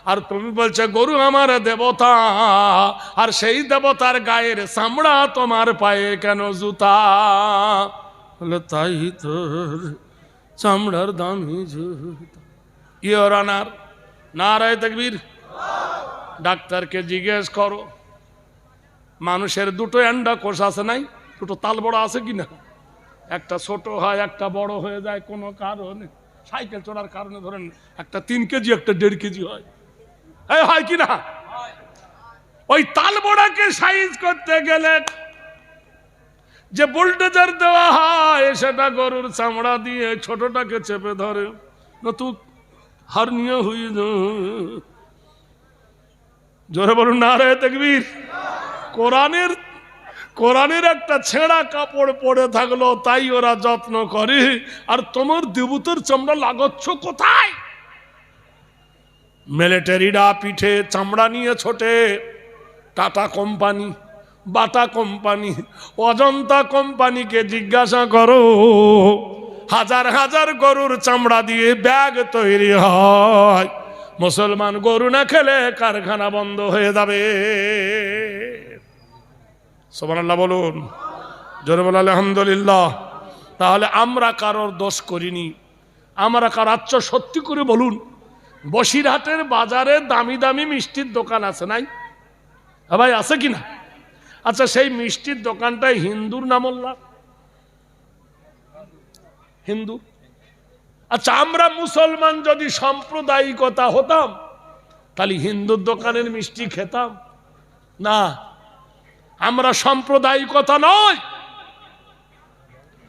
আর তুমি বলছো গরু আমার দেবতা, আর সেই দেবতার গায়ের চামড়া তোমার পায়ে কেন জুতা? বলে তাই তো, চামড়ার দামি জুতা। ইওর অনার, নারায়ে তাকবীর। ডাক্তারকে জিজ্ঞেস করো, মানুষের দুটো এন্ডা কোষ আছে নাই? দুটো তাল বড় আছে কিনা? একটা ছোট হয়, একটা বড় হয়ে যায় কোনো কারণে। সাইকেল চড়ার কারণে ধরেন একটা 3 কেজি, একটা 1.5 কেজি হয়, হয় কিনা? ওই তাল বড়াকে সাইজ করতে গেলে যে বুলডোজার দেওয়া হয়, সেটা গরুর চামড়া দিয়ে ছোটটাকে চেপে ধরে, নতুন হার্নিয়া হয়ে যায়। জোরে বলুন নারায়ে তাকবীর। কোরআনের একটা ছেঁড়া কাপড় পরে থাকলো, তাই ওরা যত্ন করে। আর তোমার দেবতার চামড়া লাগাচ্ছ কোথায়? মিলিটারিরা পিঠে চামড়া নিয়ে ছোটে। Tata company, Bata company, Ajanta কোম্পানিকে জিজ্ঞাসা করো, হাজার হাজার গরুর চামড়া দিয়ে ব্যাগ তৈরি হয়। মুসলমান গরু না খেলে কারখানা বন্ধ হয়ে যাবে। সুবহানাল্লাহ বলুন, জোরে বলুন আলহামদুলিল্লাহ। তাহলে আমরা কারোর দোষ করিনি, আমরা কার? আচ্ছা সত্যি করে বলুন, বসিরহাটের বাজারে দামি দামি মিষ্টির দোকান আছে নাই? ভাই আছে কিনা? আচ্ছা সেই মিষ্টির দোকানটায় হিন্দুর নাম উল্লাহ, হিন্দু। আচ্ছা আমরা মুসলমান যদি সাম্প্রদায়িকতা হতাম, তাহলে হিন্দুর দোকানের মিষ্টি খেতাম না। আমরা সাম্প্রদায়িকতা নয়,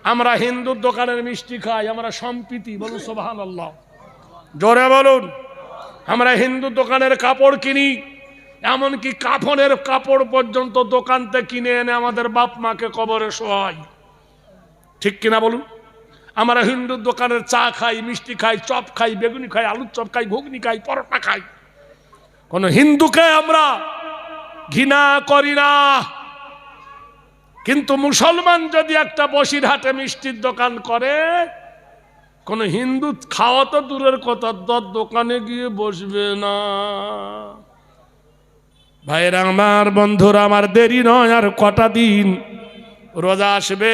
আমরা হিন্দুর দোকানের মিষ্টি খাই, আমরা সম্প্রীতি। বলুন সুবহানাল্লাহ, জোরে বলুন। আমরা হিন্দুর দোকানের কাপড় কিনি, এমনকি কাফনের কাপড় পর্যন্ত দোকান থেকে কিনে এনে আমাদের বাপ মাকে কবরে শোয়াই, ঠিক কিনা বলুন? আমরা হিন্দুর দোকানের চা খাই, মিষ্টি খাই, চপ খাই, বেগুনি খাই, আলুর চপ খাই, ঘুগনি খাই, পরোটা খাই। কোন হিন্দুকে আমরা ঘৃণা করি না। কিন্তু মুসলমান যদি একটা বসিরহাটে মিষ্টির দোকান করে, কোন হিন্দু খাওয়া তো দূরের কথা, দোকানে গিয়ে বসবে না। ভাইরা আমার, বন্ধুরা আমার, দেরি নয় আর কটা দিন, রোজা আসবে।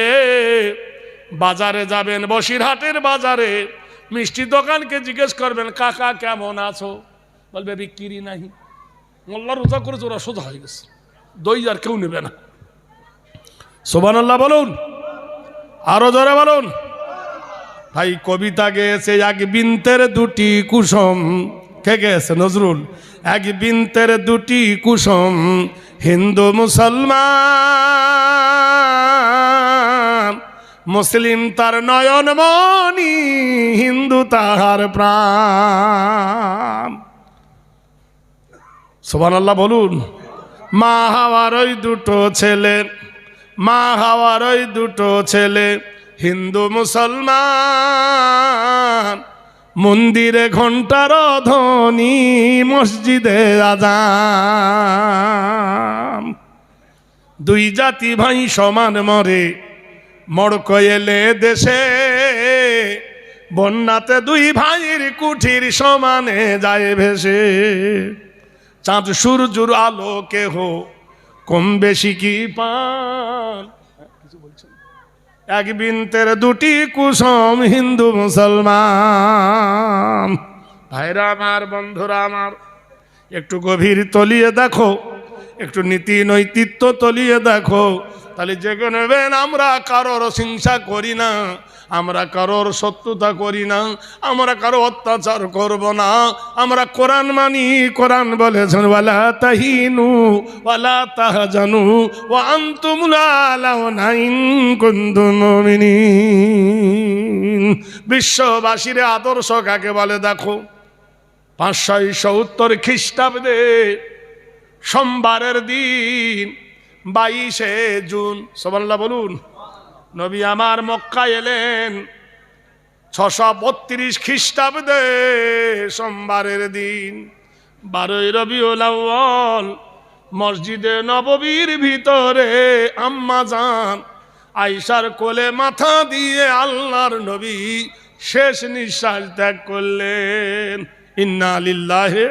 বাজারে যাবেন, বসিরহাটের বাজারে মিষ্টি দোকানকে জিজ্ঞেস করবেন, কাকা কেমন আছো? বলবে বিক্রি নাই। মোল্লা রোজা করেছে, ওরা সোজা হয়ে গেছে, দই আর কেউ নেবে না। সুবহানাল্লাহ বলুন, আরো জোরে বলুন। ভাই কবিতা গেয়েছে, এক বিন্তের দুটি কুসুম। কে গেয়েছে? নজরুল। এক বিন্তের দুটি কুসুম, হিন্দু মুসলমান, মুসলিম তার নয়ন মনি, হিন্দু তাহার প্রাণ। সুবহানাল্লাহ বলুন। মা হাওয়ার ওই দুটো ছেলে, মা হাওয়ার ওই দুটো ছেলে, হিন্দু মুসলমান, মন্দিরে ঘন্টার ধ্বনি, মসজিদে আযান। দুই জাতি ভাই সমান মরে, মড়ক এলে দেশে, বন্যাতে দুই ভাইয়ের কুঠির সমানে যায় ভেসে। চাঁদ সূর্যের আলো কেহ কম বেশি কি পান? এক বিন্তের দুটি কুসুম, হিন্দু মুসলমান। ভাইরা আমার, বন্ধুরা আমার, একটু গভীর তলিয়ে দেখো, একটু নীতি নৈতিত্ব তলিয়ে দেখো, তাহলে জেগে নেবেন আমরা কারোর হিংসা করি না, আমরা কারোর শত্রুতা করি না, আমরা কারো অত্যাচার করব না। আমরা কোরআন মানি। কোরআন বলেছেন, ওয়ালা তাহিনু ওয়ালা তাহজানু ওয়া আনতুমুল আ'লাউনা ইন কুনতুম মুমিনিন। বিশ্ববাসীর আদর্শ কাকে বলে দেখো। 570 খ্রিস্টাব্দে সোমবারের দিন 22শে জুন, সুবহানাল্লাহ বলুন, নবী আমার মক্কা এলেন 632 খ্রিস্টাব্দে সোমবারের দিন 12ই রবিউল আউয়াল। মসজিদে নববীর ভিতরে আম্মা জান আয়েশার কোলে মাথা দিয়ে আল্লাহর নবী শেষ নিঃশ্বাস ত্যাগ করলেন। ইন্না লিল্লাহি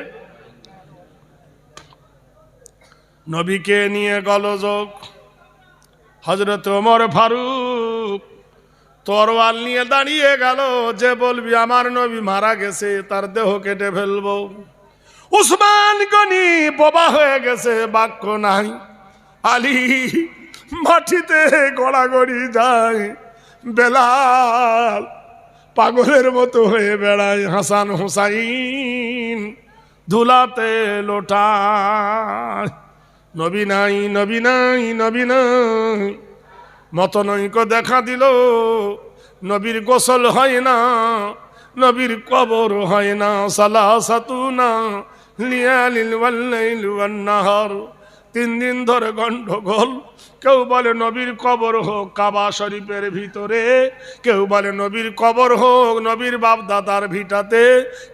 নবীকে নিয়ে গোলযোগ। হযরত ওমর ফারুক তরোয়াল নিয়ে দাঁড়িয়ে গেল, যে বলবি আমার নবী মারা গেছে তার দেহ কেটে ফেলবো। উসমান গনি বোবা হয়ে গেছে, বাক্য নাই। আলী মাটিতে গড়াগড়ি যায়, বেলাল পাগলের মতো হয়ে বেড়ায়, হাসান হুসাইন ধুলাতে লোটায়। নবী নাই, নবী নাই, নবী নাই। মতনৈক্য দেখা দিল, নবীর গোসল হয় না, নবীর কবর হয় না। সালাসাতুনা লিয়ালিল ওয়াল্লাইল ওয়ান নাহার, 3 দিন ধরে গন্ডগোল। কেউ বলে নবীর কবর হোক কাবা শরীফের ভিতরে, কেউ বলে নবীর কবর হোক নবীর বাপ দাদার ভিটাতে,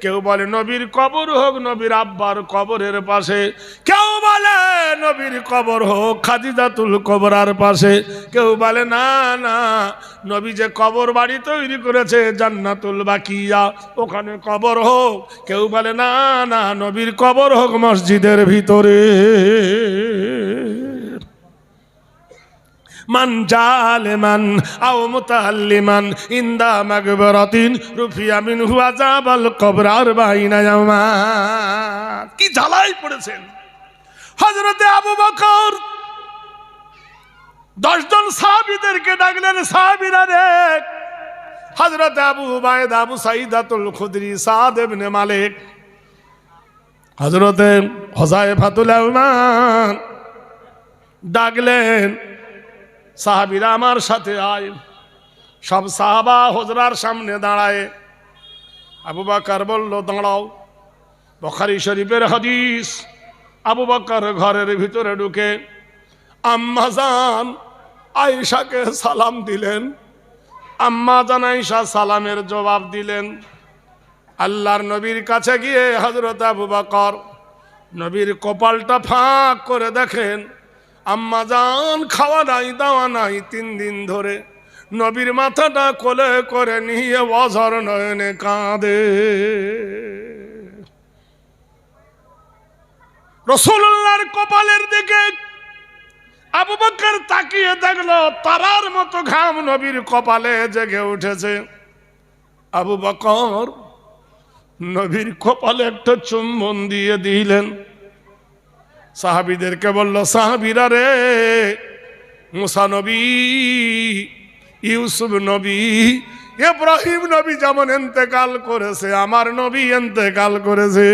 কেউ বলে নবীর কবর হোক নবীর আব্বার কবরের পাশে, কেউ বলে নবীর কবর হোক খাদিজাতুল কুবরার পাশে, কেউ বলে না না নবী যে কবর বাড়ি তৈরি করেছে জান্নাতুল বাকিয়া ওখানে কবর হোক, কেউ বলে না না নবীর কবর হোক মসজিদের ভিতরে। মান জালেমান আও মুতাআল্লিমান ইনদা মাগবারাতিন রুফিয়া মিনহু আযাবাল কবর 40 ইয়ামা। কি জ্বালাই পড়েছেন হযরতে আবু বকর। 10 জন সাহাবীদেরকে ডাকলেন, সাহাবীরা রে, হযরতে আবু উবাইদা, আবু সাঈদাতুল খুদরি, সাদ ইবনে মালিক, হযরতে হুযায়ফাতুল ইয়ামান ডাকলেন, সাহাবীরা আমার সাথে আয়। সব সাহাবা হুজরার সামনে দাঁড়ায়। আবু বকর বলল দাঁড়াও। বুখারী শরীফের হাদিস। আবু বকর ঘরের ভিতরে ঢুকে আম্মা জান আয়েশাকে সালাম দিলেন। আম্মা জান আয়েশা সালামের জবাব দিলেন। আল্লাহর নবীর কাছে গিয়ে হযরত আবু বকর নবীর কপালটা ফাঁক করে দেখেন, আম্মা জান খাওয়া নাই দাওয়া নাই 3 দিন ধরে। নবীর মাথাটা কোলে করে নিয়ে অঝর নয়নে কাঁদে। রাসূলুল্লাহর কপালের দিকে আবু বকর তাকিয়ে দেখলো, তারার মতো ঘাম নবীর কপালে জেগে উঠেছে। আবু বকর নবীর কপালে একটা চুম্বন দিয়ে দিলেন। সাহাবীদেরকে বলল, সাহাবীরা রে, মুসা নবী, ইউসুফ নবী, ইব্রাহিম নবী যেমন ইন্তেকাল করেছে, আমার নবী ইন্তেকাল করেছে।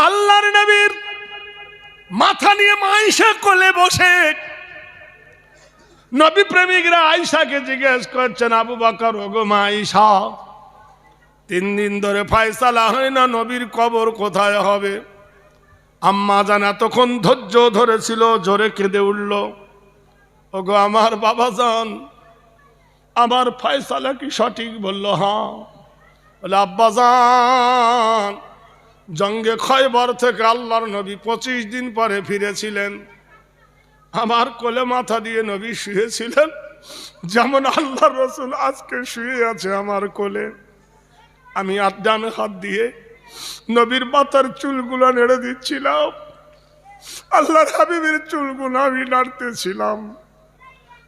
আল্লাহর নবীর মাথা নিয়ে আয়েশা কোলে বসে নবী প্রেমিকরা আয়েশাকে জিজ্ঞেস করছেন, আবু বকর ওগো মা আয়েশা, 3 দিন ধরে ফয়সালা হয় না নবীর কবর কোথায় হবে। আম্মা জান এতক্ষণ ধৈর্য ধরেছিল, জোরে কেঁদে উঠল, ওগো আমার বাবা জান, আমার ফয়সালা কি সঠিক? বলল হ্যাঁ। বলে আব্বা জান, জঙ্গে খয়বর থেকে আল্লাহর নবী 25 দিন পরে ফিরেছিলেন। আমার কোলে মাথা দিয়ে নবী শুয়েছিলেন, যেমন আল্লাহর রাসূল আজকে শুয়ে আছে আমার কোলে। আমি ডানে হাত দিয়ে নবীর মাথার চুলগুলো নেড়ে দিচ্ছিলাম, আল্লাহর হাবিবের চুলগুলো আমি নাড়তেছিলাম।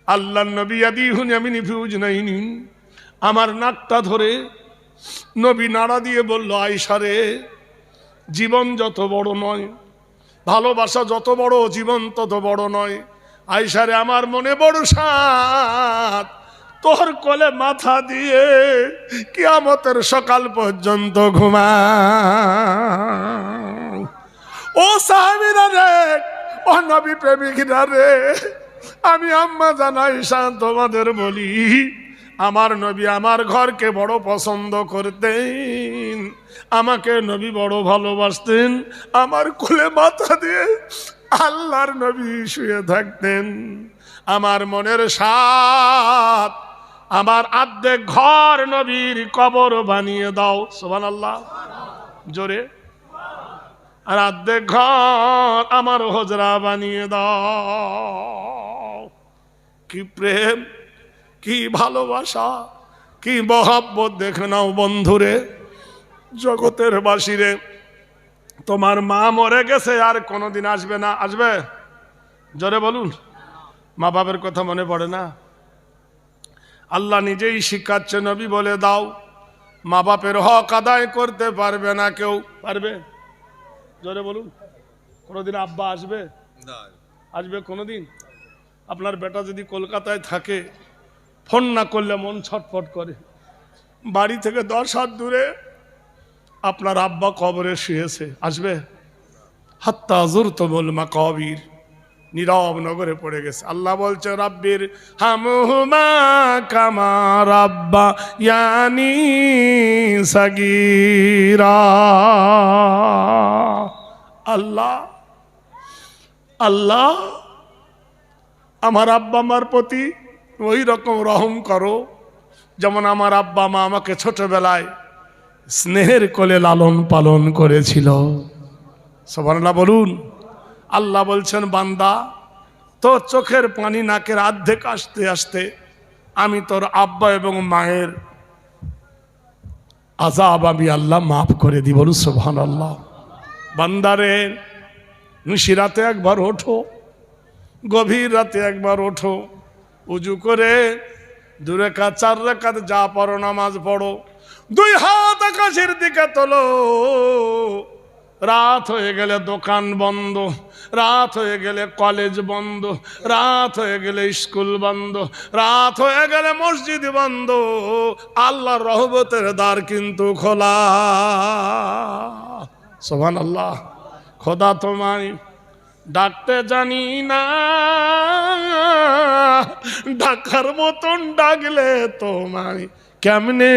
আল্লাহর নবী ইয়াদিহুন ইয়ামিনি ফি উজনাইনি, আমার নাকটা ধরে নবী নাড়া দিয়ে বলল, আয়েশা রে, জীবন যত বড় নয়, ভালোবাসা যত বড়, জীবন তত বড় নয়। আয়েশা রে, আমার মনে বড় সাধ, তোর কোলে মাথা দিয়ে কিয়ামতের সকাল পর্যন্ত ঘুমা। ও সাহাবীরা রে, ও নবী প্রেমিকরা রে, আমি আম্মা জান আয়েশা তোমাদের বলি, আমার নবী আমার ঘরকে বড় পছন্দ করতেন, আমাকে নবী বড় ভালোবাসতেন। আমার কোলে মাথা দিয়ে আল্লাহর নবী শুয়ে থাকতেন। আমার মনের সাথ, আমার আর্ধেক ঘর নবীর কবর বানিয়ে দাও, সুবহানাল্লাহ জোরে, আর আর্ধেক ঘর আমার হুজরা বানিয়ে দাও। কি প্রেম, কি ভালোবাসা, কি মহব্বত, দেখে নাও বন্ধুরে। জগতের বাসিরে, তোমার মা মরে গেছে, আর কোনোদিন আসবে না। আসবে? জোরে বলুন। মা বাবার কথা মনে পড়ে না? আল্লাহ নিজেই শিখাচ্ছে, নবী বলে দাও, মা বাপের হক আদায় করতে পারবে না কেউ। পারবে? জোরে বলুন। কোনোদিন আব্বা আসবে? আসবে কোনোদিন? আপনার বেটা যদি কলকাতায় থাকে, ফোন না করলে মন ছটফট করে। বাড়ি থেকে 10 হাত দূরে আপনার আব্বা কবরে শুয়েছে, আসবে? হাত্তা যুরতুমুল মাকাবির, নীরব নগরে পড়ে গেছে। আল্লাহ বলছে, রাব্বির হামহুমা কামা রাব্বা ইয়ানি সাগীরা। আল্লাহ, আল্লাহ আমার আব্বা মার প্রতি ওই রকম রহম করো যেমন আমার আব্বা মা আমাকে ছোটবেলায় স্নেহের কোলে লালন পালন করেছিল। সুবহানাল্লাহ বলুন। আল্লাহ বলছেন, বান্দা তোর চোখের পানি নাকের অর্ধেক আসতে আসতে আমি তোর আব্বা এবং মায়ের আযাব আমি আল্লাহ মাফ করে দিব। বলুন সুবহানাল্লাহ। বান্দারে, নিশিরাতে একবার ওঠো, গভীর রাতে একবার ওঠো, উজু করে 2 রাকাত 4 রাকাত যা পড়ো নামাজ পড়ো, 2 হাত আকাশের দিকে তোলো। রাত হয়ে গেলে দোকান বন্ধ, রাত হয়ে গেলে কলেজ বন্ধ, রাত হয়ে গেলে স্কুল বন্ধ, রাত হয়ে গেলে মসজিদ বন্ধ, আল্লাহর রহমতের দ্বার কিন্তু খোলা। সুবহানাল্লাহ। খোদা তোমায় ডাকতে জানি না, ডাকার মতন ডাকলে তোমায় কেমনে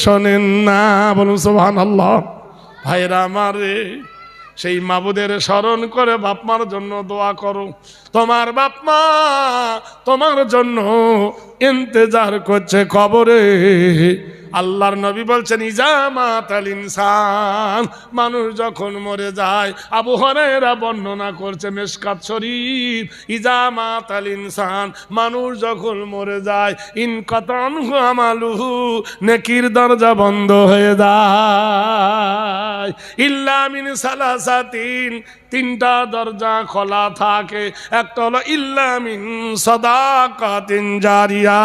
শোনেন না। বলুন সুবহানাল্লাহ। ভাইরা আমারে, সেই মাবুদের স্মরণ করে বাপ মার জন্য দোয়া করো। তোমার বাপ মা তোমার জন্য ইন্তজার করছে কবরে। আল্লাহর নবী বলছেন, ইজামাতাল ইনসান, মানুষ যখন মরে যায়, আবু হুরায়রা বর্ণনা করছে মিশকাত শরীফ, ইজামাতাল ইনসান, মানুষ যখন মরে যায়, ইনকাতানহু আমালুহু, নেকির দরজা বন্ধ হয়ে যায়। ইল্লা মিন সালাসাতিন, 3টা দরজা খোলা থাকে। একটা হলো ইল্লা মিন সাদাকাতিন জারিয়া।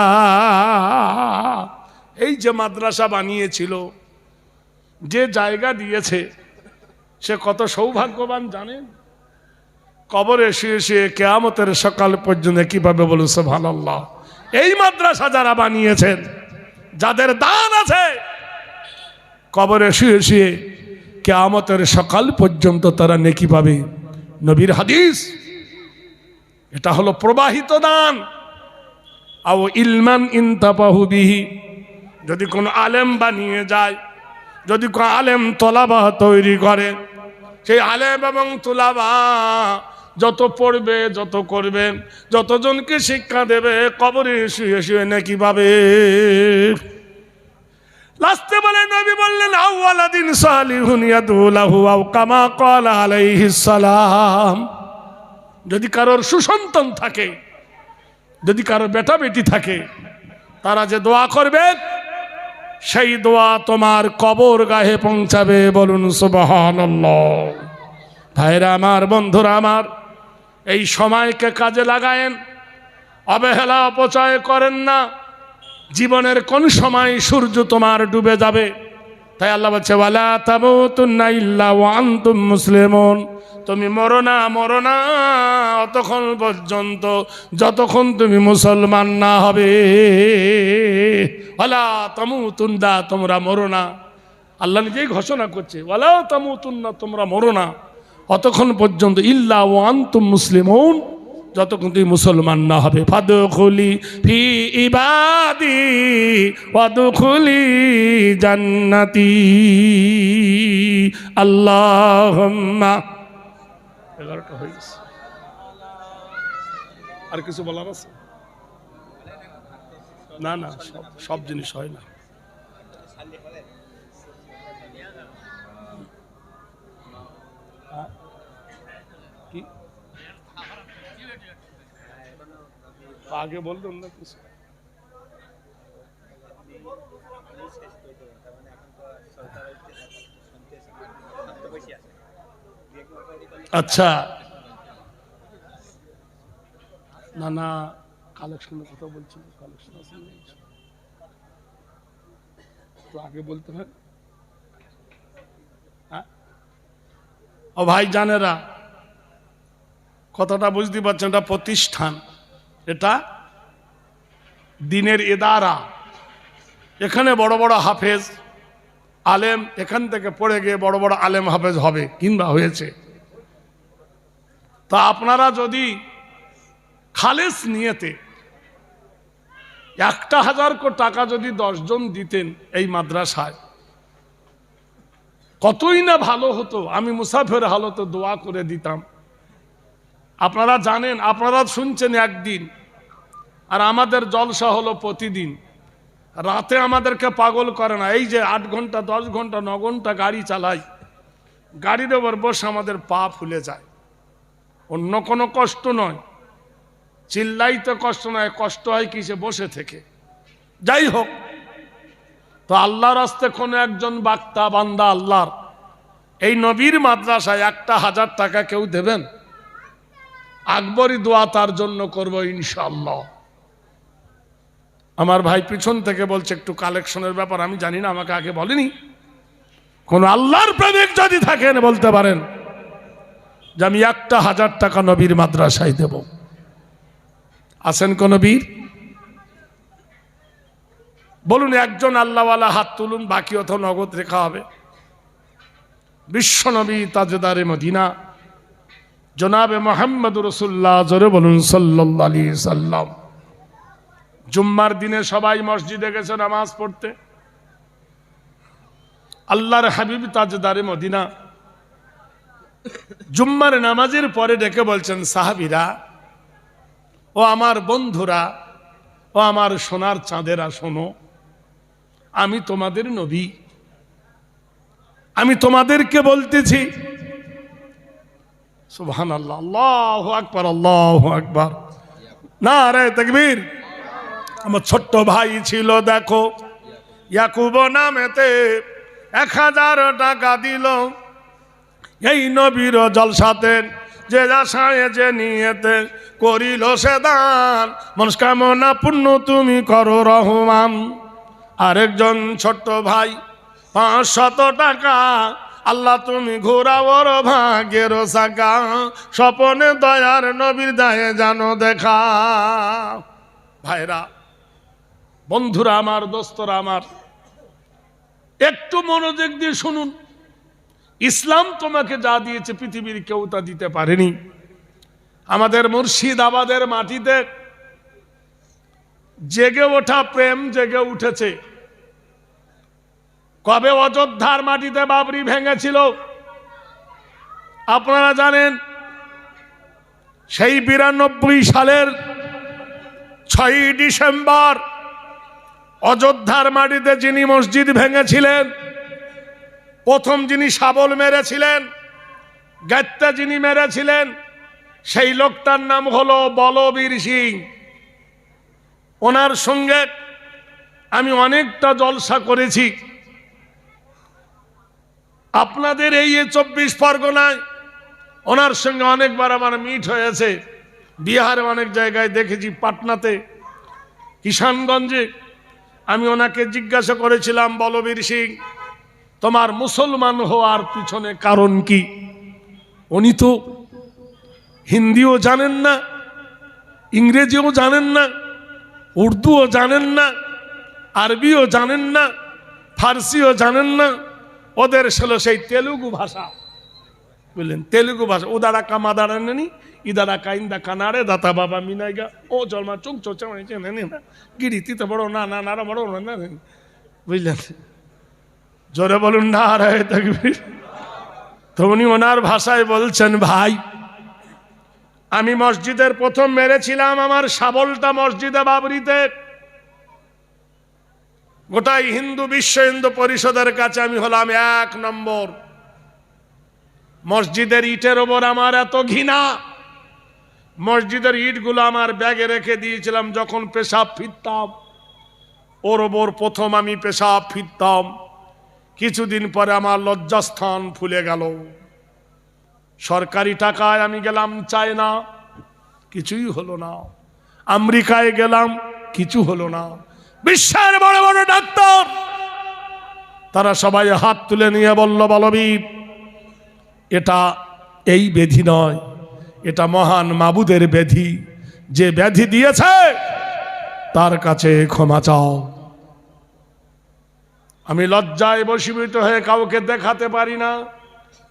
এই যে মাদ্রাসা বানিয়েছিল, যে জায়গা দিয়েছে, সে কত সৌভাগ্যবান জানেন? কবরে শুয়ে শুয়ে কিয়ামতের সকাল পর্যন্ত কিভাবে বলুন সুবহানাল্লাহ। এই মাদ্রাসা যারা বানিয়েছেন, যাদের দান আছে, কবরে শুয়ে শুয়ে কিয়ামতের সকাল পর্যন্ত তারা নেকি পাবে। নবীর হাদিস, এটা হলো প্রবাহিত দান। আও ইলমান ইনতাফাহু বিহি, যদি কোনো আলেম বানিয়ে যায়, যদি কোনো আলেম তোলাবা তৈরি করে, সেই আলেম এবং তোলাবা যত পড়বে, যত করবে, যতজনকে শিক্ষা দেবে, কবরে শুয়ে শুয়ে নেকি পাবে। লাস্টে বলে নবী বললেন, আউওয়ালাদিন সালিহুন ইয়াদু লাহু আও কামা ক্বালা আলাইহিস সালাম। যদি কারোর সুসন্তান থাকে, যদি কারোর বেটা বেটি থাকে, তারা যে দোয়া করবে, সেই দোয়া তোমার কবর গাহে পৌঁছাবে। বলুন সুবহানাল্লাহ। ভাইরা আমার, বন্ধুরা আমার, এই সময়কে কাজে লাগায়েন, অবহেলা অপচয় করেন না। জীবনের কোন সময় সূর্য তোমার ডুবে যাবে। তাই আল্লাহ বলছে, ওয়ালা তামুতুন্না ইল্লা ওয়া আনতুম মুসলিমুন, তুমি মরো না, মরো না অতক্ষণ পর্যন্ত যতক্ষণ তুমি মুসলমান না হবে। ওয়ালা তামুতুন্না, তোমরা মরো না। আল্লাহ নিজেই ঘোষণা করছে, ওয়ালা তামুতুন্না, তোমরা মরো না অতক্ষণ পর্যন্ত, ইল্লা ওয়া আনতুম মুসলিমুন, যতক্ষণ তুমি মুসলমান না হবে। ফাদখুলি ফি ইবাদি ওয়াদখুলি জান্নাতি। আল্লাহুম্মা। 11টা হয়ে গেছে। আর কিছু বলার আছে? না না, সব জিনিস হয় না। কি আগে বলতেন না কিছু? আচ্ছা, না না, কালেকশনের কথা বলছিল, কালেকশন আছে তো আগে বলতে হয়। ও ভাই জানেরা, কথাটা বুঝতে পারছেন, এটা প্রতিষ্ঠান, এটা দিনের ইদারা। এখানে বড় বড় হাফেজ আলেম এখান থেকে পড়ে গিয়ে বড় বড় আলেম হাফেজ হবে কিংবা হয়েছে। তা আপনারা যদি খালেস নিয়েতে 1,000 কোটি টাকা যদি 10 জন দিতেন এই মাদ্রাসায়, কতই না ভালো হতো। আমি মুসাফির হালতে দোয়া করে দিতাম। আপনারা জানেন, আপনারা শুনছেন একদিন, আর আমাদের জলসা হলো প্রতিদিন। রাতে আমাদেরকে পাগল করে না। এই যে 8 ঘন্টা 10 ঘন্টা 9 ঘন্টা গাড়ি চালাই, গাড়ির ওপর বসে আমাদের পা ফুলে যায়। অন্য কোনো কষ্ট নয়, চিল্লাইতে কষ্ট নয়, কষ্ট হয় কিসে বসে থেকে। যাই হোক, তো আল্লাহর রাস্তে কোনো একজন বাক্তা বান্দা আল্লাহর এই নবীর মাদ্রাসায় 1,000 টাকা কেউ দেবেন? আকবরী দোয়া তার জন্য করব ইনশাআল্লাহ। আমার ভাই পিছন থেকে বলছে একটু কালেকশনের ব্যাপার, আমি জানি না, আমাকে আগে বলেনি। কোন আল্লাহর প্রেমিক যদি থাকেন বলতে পারেন যে আমি 1,000 টাকা নবীর মাদ্রাসায় দেব। আছেন কোন বীর? বলুন একজন আল্লাহওয়ালা হাত তুলুন, বাকি অত নগদ রেখা হবে। বিশ্ব নবী তাজদারে মদিনা জনাবে মোহাম্মদ রাসূলুল্লাহ, জোরে বলুন সাল্লাল্লাহু আলাইহি সাল্লাম। জুম্মার দিনে সবাই মসজিদে গেছে নামাজ পড়তে। আল্লাহর হাবিব তাজদারে মদিনা জুম্মার নামাজের পরে ডেকে বলছেন, সাহাবীরা ও আমার বন্ধুরা ও আমার সোনার চাঁদেরা, শোনো, আমি তোমাদের নবী, আমি তোমাদেরকে বলতেছি। সুবহানাল্লাহ, আল্লাহু আকবার, আল্লাহু আকবার, নারে তাকবীর। আমার ছোট্ট ভাই ছিল, দেখো, ইয়াকুব নামেতে 1,000 টাকা দিল এই নবীর জলসাতে। যে আশায় যে নিয়েতে করিল সে দান, মনস্কামনা পূর্ণ তুমি করো রহমান। আরেকজন ছোট্ট ভাই 500 টাকা, আল্লাহ তুমি ঘোরাওর ভাগ্যের সাকা, স্বপনে দয়ার নবীর দায়ে জানো দেখা। ভাইরা, বন্ধুরা আমার, দোস্তরা আমার, একটু মনোযোগ দিয়ে শুনুন। ইসলাম তোমাকে যা দিয়েছে পৃথিবীর কেউ তা দিতে পারেনি। আমাদের মুর্শিদাবাদের মাটিতে জেগে ওঠা প্রেম জেগে উঠেছে। কবে অযোধ্যার মাটিতে বাবরি ভেঙেছিল আপনারা জানেন? সেই 92 সালের 6ই ডিসেম্বর অযোধ্যার মাটিতে যিনি মসজিদ ভেঙেছিলেন, প্রথম যিনি শাবল মেরেছিলেন, গাত্তা যিনি মেরেছিলেন, সেই লোকটার নাম হলো বলবীর সিং। ওনার সঙ্গে আমি অনেকটা জলসা করেছি। আপনাদের এই 24 পরগনায় ওনার সঙ্গে অনেকবার আমার মিট হয়েছে। বিহারে অনেক জায়গায় দেখেছি, পাটনাতে, কিষানগঞ্জে। আমি ওনাকে জিজ্ঞাসা করেছিলাম, বলবীর সিং, তোমার মুসলমান হওয়ার পিছনে কারণ কি? উনি তো হিন্দিও জানেন না, ইংরেজিও জানেন না, উর্দুও জানেন না, আরবিও জানেন না, ফার্সিও জানেন না। ওদের ছিল সেই তেলুগু ভাষা, বুঝলেন? তেলুগু ভাষা। উদারা কা মাদারা নেনি, ইদারা কা ইন্দা কানারে দাতা বাবা মিনাইগা ও জলমা চুং চোচা নেনি না গিরিতি তো বড় না না নারা বড় না, বুঝলেন? জোরে বলুন নারায়ে তাকবীর। তো উনি ওনার ভাষায় বলছেন, ভাই, আমি মসজিদের প্রথম মেরেছিলাম আমার শাবলটা মসজিদে বাবরিতে। গোটাই হিন্দু বিশ্ব হিন্দু পরিষদের কাছে আমি হলাম 1 নম্বর। মসজিদের ইটের ওপর আমার এত ঘৃণা, মসজিদের ইটগুলো আমার ব্যাগে রেখে দিয়েছিলাম। যখন পেশাব ফিরতাম ওর ওপর প্রথম আমি পেশাব ফিরতাম। কিছুদিন পরে আমার লজ্জাস্থান ফুলে গেল। সরকারি টাকায় আমি গেলাম চায়না, কিছুই হলো না। আমেরিকায় গেলাম, কিছু হলো না। বিশ্বের বড় বড় ডাক্তার তারা সবাই হাত তুলে নিয়ে বলল, বলবীর এটা এই ব্যাধি নয়, এটা মহান মাবুদের ব্যাধি। যে ব্যাধি দিয়েছে তার কাছে ক্ষমা চাও। আমি লজ্জায় বশীভূত হয়ে কাউকে দেখাতে পারি না,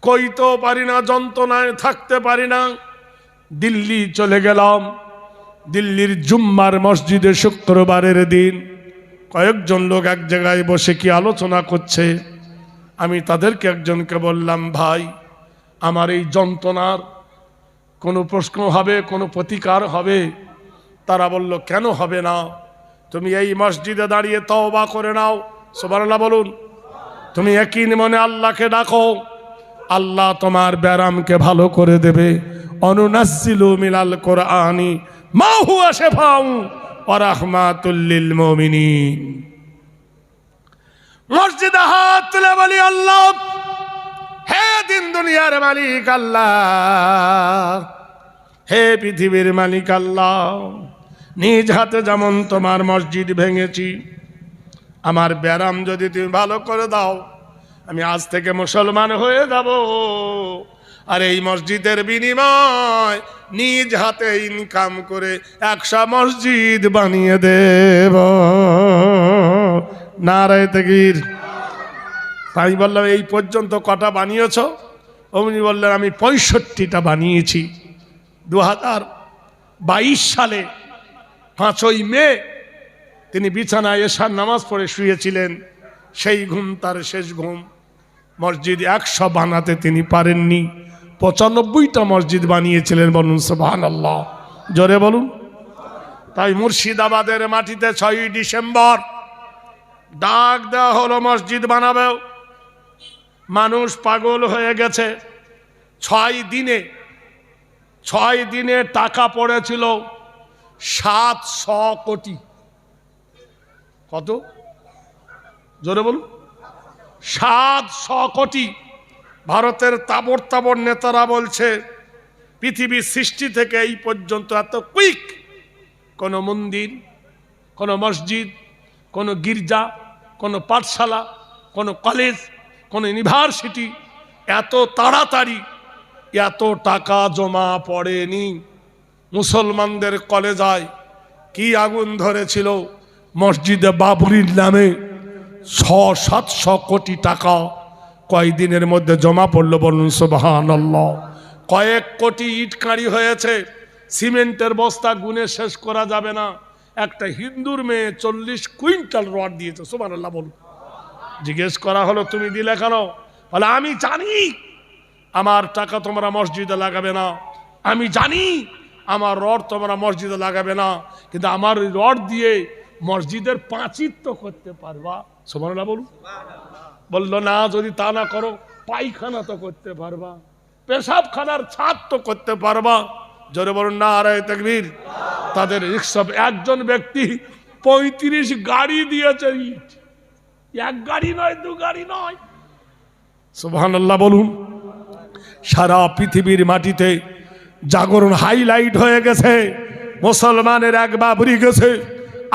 কইতেও পারি না, যন্ত্রণায় থাকতে পারি না। দিল্লি চলে গেলাম। দিল্লির জুম্মার মসজিদে শুক্রবারের দিন কয়েকজন লোক এক জায়গায় বসে কি আলোচনা করছে। আমি তাদেরকে একজনকে বললাম, ভাই আমার এই যন্ত্রণার কোনো প্রশ্ন হবে, কোনো প্রতিকার হবে? তারা বলল, কেন হবে না? তুমি এই মসজিদে দাঁড়িয়ে তওবা করে নাও, সুবহানাল্লাহ বলুন। তুমি একই মনে আল্লাহকে ডাকো, আল্লাহ তোমার ব্যারামকে ভালো করে দেবে। অনুনাজ্জিলু মিনাল কোরআনি মা হুয়া শিফাউ ওয়া রাহমাতুল লিল মুমিনিন। মসজিদে হাত তুলে বলি, আল্লাহ, হে দিন দুনিয়ার মালিক আল্লাহ, হে পৃথিবীর মালিক আল্লাহ, নিজ হাতে যেমন তোমার মসজিদ ভেঙেছি, আমার ব্যারাম যদি তুমি ভালো করে দাও, আমি আজ থেকে মুসলমান হয়ে যাব। আর এই মসজিদের বিনিময় নিজ হাতে ইনকাম করে 100 মসজিদ বানিয়ে দেব। নারায়ে তাকবীর। আমি বললাম, এই পর্যন্ত কটা বানিয়েছ? অমনি বললেন, আমি 65টা বানিয়েছি। 2022 সালে 5ই মে তিনি বিছানায় এশার নামাজ পড়ে শুয়েছিলেন। সেই ঘুম তার শেষ ঘুম। মসজিদ 100 বানাতে তিনি পারেননি, 95টা মসজিদ বানিয়েছিলেন। বলুন সুবহানাল্লাহ, জোরে বলুন। তাই মুর্শিদাবাদের মাটিতে 6ই ডিসেম্বর ডাক দেওয়া হলো মসজিদ বানাবে। মানুষ পাগল হয়ে গেছে। 6 দিনে টাকা পড়েছিল 700 কোটি। কত? জোরে বলুন। 700 কোটি। ভারতের তাবড় তাবড় নেতারা বলছে, পৃথিবীর সৃষ্টি থেকে এই পর্যন্ত এত কুইক কোনো মন্দির, কোনো মসজিদ, কোনো গির্জা, কোনো পাঠশালা, কোনো কলেজ, কোনো ইউনিভার্সিটি এত তাড়াতাড়ি এত টাকা জমা পড়েনি। মুসলমানদের কলেজায় কি আগুন ধরেছিল! মসজিদে বাবরির নামে 600-700 কোটি টাকা কয়দিনের মধ্যে জমা পড়ল। বলুন সুবহানাল্লাহ। কয়েক কোটি ইট কাঁড়ি হয়েছে। সিমেন্টের বস্তা গুনে শেষ করা যাবে না। একটা হিন্দুর মেয়ে 40 কুইন্টাল রড দিয়েছে। সুবহানাল্লাহ বলুন। জিজ্ঞেস করা হলো, তুমি দিলে কেন? বলে, আমি জানি আমার টাকা তোমরা মসজিদে লাগাবে না, আমি জানি আমার রড তোমরা মসজিদে লাগাবে না, কিন্তু আমার ওই রড দিয়ে মসজিদের পাঁচির তো করতে পারবা। সুবহানাল্লাহ বলুন। বললো, না, যদি তা না করো পায়খানা তো করতে পারবা, পেশাবখানার ছাদ তো করতে পারবা। জোরে বলুন নারায়ে তাকবীর। তাদের রিকশা একজন ব্যক্তি 35 গাড়ি দিয়েছে ইট। এক গাড়ি নয়, 2 গাড়ি নয়। সুবহানাল্লাহ বলুন। সারা পৃথিবীর মাটিতে জাগরণ হাইলাইট হয়ে গেছে। মুসলমানের এক বাবরি গেছে,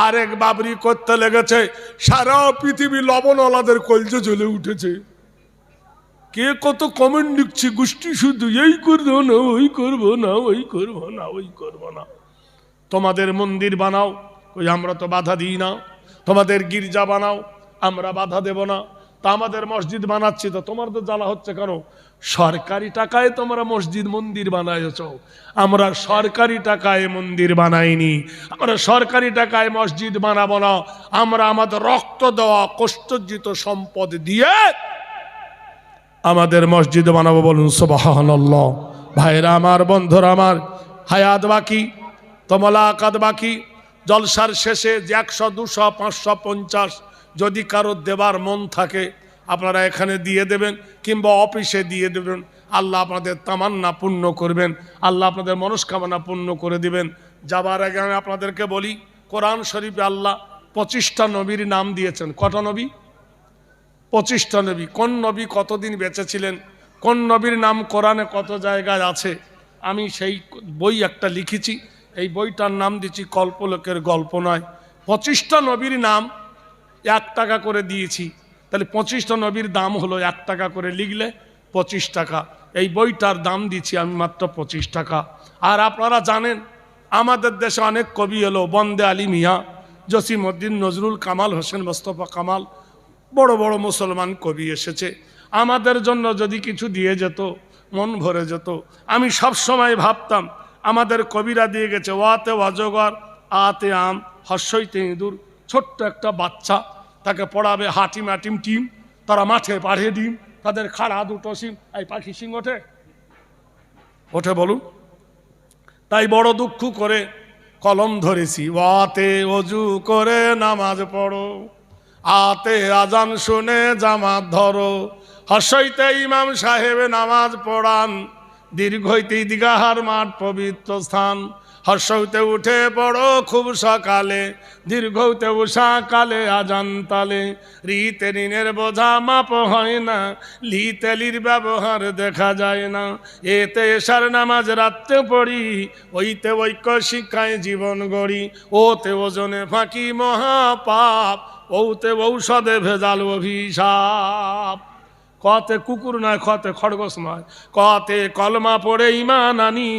আরেক বাবরি করতে লেগেছে। সারা পৃথিবী লবণওয়ালাদের কলজে জ্বলে উঠেছে। কে কত কমেন্ট লিখছে, গোষ্ঠী শুধু এই করবো না, ওই করবো না, ওই করবো না, ওই করবো না। তোমাদের মন্দির বানাও, ওই আমরা তো বাধা দিই না। তোমাদের গির্জা বানাও, আমরা বাধা দেব না। তা আমাদের মসজিদ বানাচ্ছি, তো তোমার তো জ্বালা হচ্ছে কেন? সরকারি টাকায় তোমরা মসজিদ মন্দির বানাইছ, আমরা সরকারি টাকায় মন্দির বানাইনি। আমরা সরকারি টাকায় মসজিদ বানাবো না। আমরা আমাদের রক্ত দেওয়া কষ্টার্জিত সম্পদ দিয়ে আমাদের মসজিদ বানাবো। বলুন সুবহানাল্লাহ। ভাইরা আমার, বন্ধুরা আমার, হায়াত বাকি তো মোলাকাত বাকি। জলসার শেষে যে 100, 200, 500, 50 যদি কারো দেবার মন থাকে আপনারা এখানে দিয়ে দেবেন, কিংবা অফিসে দিয়ে দেবেন। আল্লাহ আপনাদের তামান্না পূর্ণ করবেন, আল্লাহ আপনাদের মনস্কামনা পূর্ণ করে দিবেন। যাবার আগে আমি আপনাদেরকে বলি, কোরআন শরীফে আল্লাহ 25টা নবীর নাম দিয়েছেন। কত নবী? 25টা নবী। কোন নবী কতদিন বেঁচে ছিলেন কোন নবীর নাম কোরআনে কত জায়গায় আছে আমি সেই বই একটা লিখেছি। এই বইটার নাম দিচ্ছি কল্পলোকের গল্প নয়। 25টা নবীর নাম 1 টাকা করে দিয়েছি। তাহলে 25টা নবীর দাম হলো 1 টাকা করে, লিখলে 25 টাকা। এই বইটার দাম দিচ্ছি আমি মাত্র 25 টাকা। আর আপনারা জানেন আমাদের দেশে অনেক কবি এলো, বন্দে আলী মিয়া, জসিমউদ্দিন, নজরুল, কামাল হোসেন, মোস্তফা কামাল, বড় বড় মুসলমান কবি এসেছে। আমাদের জন্য যদি কিছু দিয়ে যেত মন ভরে যেত। আমি সব সময় ভাবতাম আমাদের কবিরা দিয়ে গেছে ওয়াতে অজগর, আতে আম, হর্ষইতে ইঁদুর, ছোট্ট একটা বাচ্চা তাকে পড়াবে হাটিম হাটিম টিম, তারা মাঠে পাড়ে ডিম, তাদের খাড়া দুটো সিং। এই পাখি সিং ওঠে ওঠে বলুন? তাই বড় দুঃখ করে কলম ধরেছি, ওয়াতে অজু করে নামাজ পড়ো, আতে আজান শুনে জামাত ধরো, হর্ষইতে ইমাম সাহেব নামাজ পড়ান, দীর্ঘইতে ঈদগাহার মাঠ পবিত্র স্থান, হর্ষইতে উঠে পড়ো খুব সকালে, দীর্ঘতে উষা কালে আজান তালে, রিতে ঋণের বোঝা মাপ হয় না, লিতে লির ব্যবহার দেখা যায় না, এতে এশার নামাজ রাত্রে পড়ি, ওইতে ঐক্য শিক্ষায় জীবন গড়ি, ওতে ওজনে ফাঁকি মহাপাপ, ওতে ঔষধে ভেজাল অভিশাপ। কতে কুকুর নয়, খতে খড়গোশ নয়, কতে কলমা পড়ে ইমান আনি,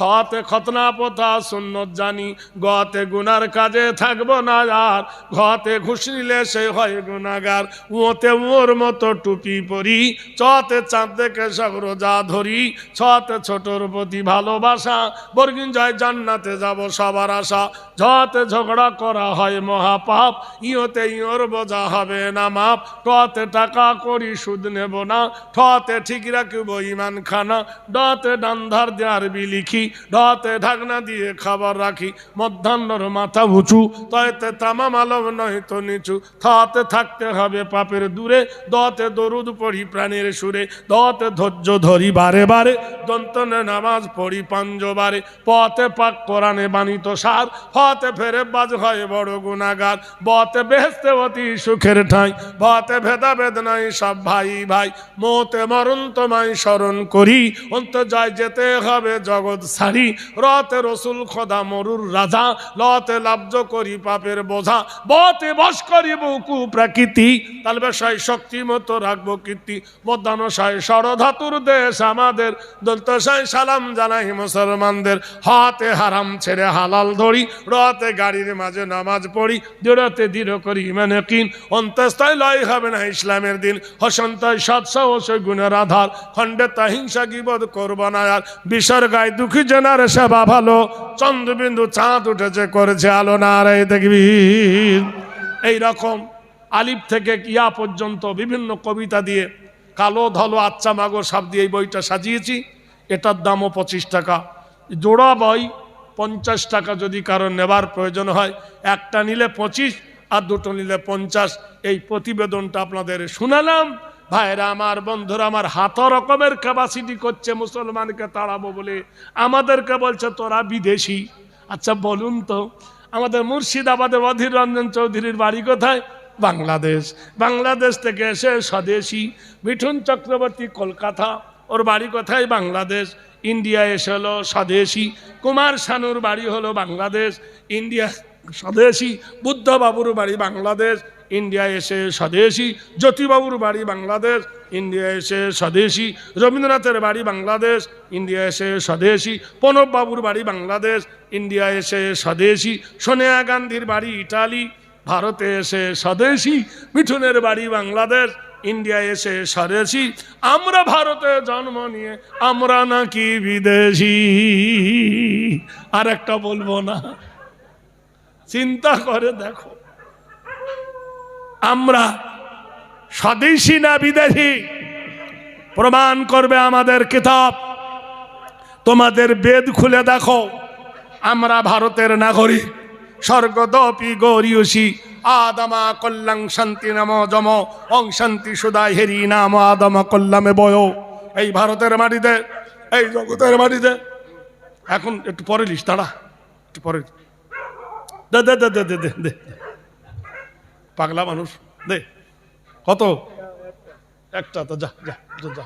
খতে খতনা পোথা সুন্নত জানি, গতে গুনার কাজে থাকবো না আর, ঘতে ঘুষ নিলে সে হয় গুনাগার, ওতে ওর মতো টুপি পরি, চতে চাঁদ দেখে সব রোজা ধরি, ছতে ছোটর প্রতি ভালোবাসা, বর্গিন জয় জান্নাতে যাব সবার আশা, ঝতে ঝগড়া করা হয় মহাপাপ, ইয়োতে ইয়োর বোঝা হবে না মাপ, টতে টাকা করি সুদ নেব না, ঠতে ঠিক রাখব ইমান খানা, ডতে ডান্ধার দেয়ার বিলিখি, ডতে ঢাকনা দিয়ে খাবার রাখি, মধ্যাহ্নর মাথা উঁচু, তয়তে তামাম আলম নয় তো নিচু, থতে থাকতে হবে পাপের দূরে, দতে দরুদ পড়ি প্রাণের সুরে, দতে ধৈর্য ধরি বারে বারে, দন্তনে নামাজ পড়ি পাঞ্জবারে, পথে পাক কোরআনে বাণিত সার, হতে ফেরে বাজ হয় বড় গুনাগার, বতে বেহেস্তে অতি সুখের ঠাঁই, বতে ভেদাভেদ নাই সব ভাই ভাই, মতে মরণ তোমায় স্মরণ করি, অন্ত যায় যেতে হবে জগৎ সারি, রতে রসুল খোদা মরুর রাজা, লতে লাব্জ করি পাপের বোঝা, বতে বশ করি বুকু প্রাকৃতি, তালবেশায় শক্তি মতো রাখবো কীর্তি, মধ্যাহ্নশায় ষড়ধাতুর দেশ আমাদের, দন্তশায় সালাম জানাই মুসলমানদের, হাতে হারাম ছেড়ে হালাল ধরি, রতে গাড়ির মাঝে নামাজ পড়ি, দৃঢ়তে দৃঢ় করি মানে কিন, অন্তস্থায় লয় হবে না ইসলামের দিন, হসন্তয় সৎসাহসই গুণের আধার, খণ্ডে তাহিংসা গীবত করব না আর, বিষর গায়ে দুঃখী জেনার সেবা ভালো, চন্দ্রবিন্দু চাঁদ উঠেছে করেছে আলো না রে দেখবি। এইরকম আলিফ থেকে কিয়া পর্যন্ত বিভিন্ন কবিতা দিয়ে কালো ধলো আচ্ছা মাগো সাপ দিয়ে এই বইটা সাজিয়েছি। এটার দামও 25 টাকা, জোড়া বই 50 টাকা। যদি কারো নেবার প্রয়োজন হয়, একটা নিলে 25 আর দুটো নিলে 50। এই প্রতিবেদনটা আপনাদের শুনালাম। ভাইরা আমার, বন্ধুরা আমার, হাত রকমের ক্যাপাসিটি করছে মুসলমানকে তাড়াবো বলে, আমাদেরকে বলছে তোরা বিদেশি। আচ্ছা বলুন তো, আমাদের মুর্শিদাবাদের অধীর রঞ্জন চৌধুরীর বাড়ি কোথায়? বাংলাদেশ। বাংলাদেশ থেকে এসে স্বদেশি। মিঠুন চক্রবর্তী কলকাতা, ওর বাড়ি কোথায়? বাংলাদেশ। ইন্ডিয়া এসে হলো স্বদেশি। কুমার শানুর বাড়ি হলো বাংলাদেশ, ইন্ডিয়া স্বদেশি। বুদ্ধবাবুর বাড়ি বাংলাদেশ, ইন্ডিয়া এসে স্বদেশি। জ্যোতিবাবুর বাড়ি বাংলাদেশ, ইন্ডিয়া এসে স্বদেশি। রবীন্দ্রনাথের বাড়ি বাংলাদেশ, ইন্ডিয়া এসে স্বদেশি। প্রণববাবুর বাড়ি বাংলাদেশ, ইন্ডিয়া এসে স্বদেশি। সোনিয়া গান্ধীর বাড়ি ইটালি, ভারতে এসে স্বদেশি। মিঠুনের বাড়ি বাংলাদেশ, ইন্ডিয়া এসে স্বদেশি। আমরা ভারতে জন্ম নিয়ে আমরা নাকি বিদেশি। আর একটা বলবো না, চিন্তা করে দেখো, আমরা স্বদেশি না বিদেশি? প্রমাণ করবে আমাদের কিতাব। তোমাদের বেদ খুলে দেখো, আমরা ভারতের নাগরিক। স্বর্গদপি গৌরীয়সী আদমা কল্যাং শান্তি নাম যম অং শান্তি সুদায় হেরি নাম আদম কল্যামে বয়। এই ভারতের মাটিতে, এই জগতের মাটিতে। এখন একটু পরে লিস, দাঁড়া একটু পরে। দে দে দে দে দে দে, পাগলা মানুষ, দে। কত? একটা তো, যা যা যা।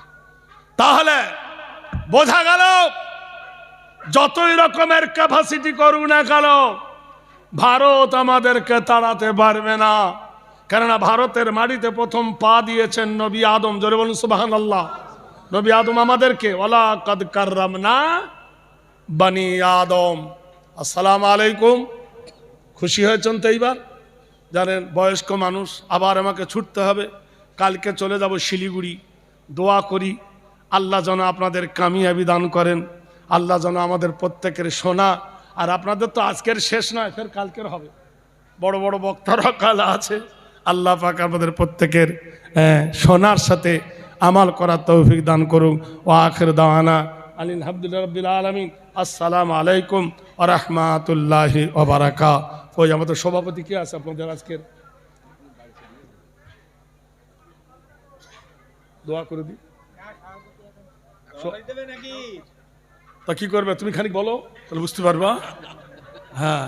তাহলে বোঝা গেল যতই রকমের ক্যাপাসিটি করুক না কেন ভারত আমাদেরকে তাড়াতে পারবে না। কেননা ভারতের মাটিতে প্রথম পা দিয়েছেন নবী আদম। জোরে বলুন সুবহানাল্লাহ। নবী আদম আমাদেরকে ওয়ালা কাদ কাররামনা বনি আদম। আসসালামু আলাইকুম। খুশি হয়েছেন তো এইবার? জানেন বয়স্ক মানুষ, আবার আমাকে ছুটতে হবে, কালকে চলে যাব শিলিগুড়ি। দোয়া করি আল্লাহ যেন আপনাদের কামিয়াবি দান করেন, আল্লাহ যেন আমাদের প্রত্যেকের শোনা। আর আপনাদের তো আজকের শেষ নয়, ফের কালকের হবে, বড় বড় বক্তারা কাল আছে। আল্লাহ পাক আমাদের প্রত্যেকের শোনার সাথে আমাল করার তৌফিক দান করুন। ও আখির দাওয়ানা আলহামদুলিল্লাহি রাব্বিল আলামিন। আসসালামু আলাইকুম ওয়া রাহমাতুল্লাহি ওয়া বারাকাতুহু। ওই আমাদের সভাপতি কে আছে আপনাদের আজকের? দোয়া করে দিই। তা কি করবে তুমি খানিক বলো, তাহলে বুঝতে পারবা। হ্যাঁ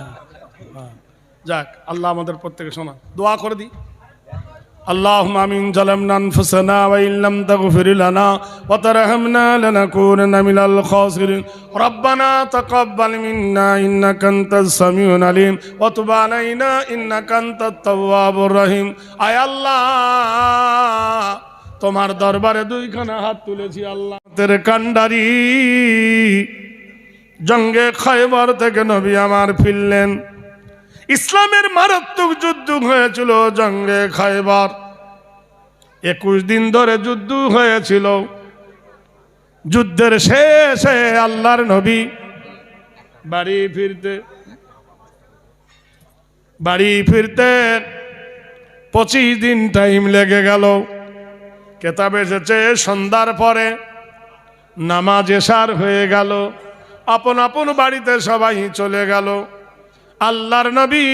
যাক, আল্লাহ আমাদের প্রত্যেকে শোনা। দোয়া করে দিই। আল্লাহুম্মা আমিন। যালামনা আনফুসানা ওয়া ইন লাম তাগফির লানা ওয়া তারহামনা লানাকুনান্না মিনাল খাসিরিন। রব্বানা তাকাব্বাল মিন্না ইন্নাকা আনতাস সামিউল আলিম ওয়া তুব আলাইনা ইন্নাকা আনতাত তাওয়াবুর রহিম। আয় আল্লাহ, তোমার দরবারে দুইখানা হাত তুলেছি আল্লাহ। তেরে কান্ডারি জঙ্গে খায়বার থেকে নবী আমার ফিরলেন। ইসলামের মারাত্মক যুদ্ধ হয়েছিল জঙ্গে খায়বার। 21 দিন ধরে যুদ্ধ হয়েছিল। যুদ্ধের শেষে আল্লাহর নবী বাড়ি ফিরতে 25 দিন টাইম লেগে গেল। কেতাব এসেছে সন্ধ্যার পরে নামাজ এশার হয়ে গেল, আপন আপন বাড়িতে সবাই চলে গেল। আল্লাহর নবী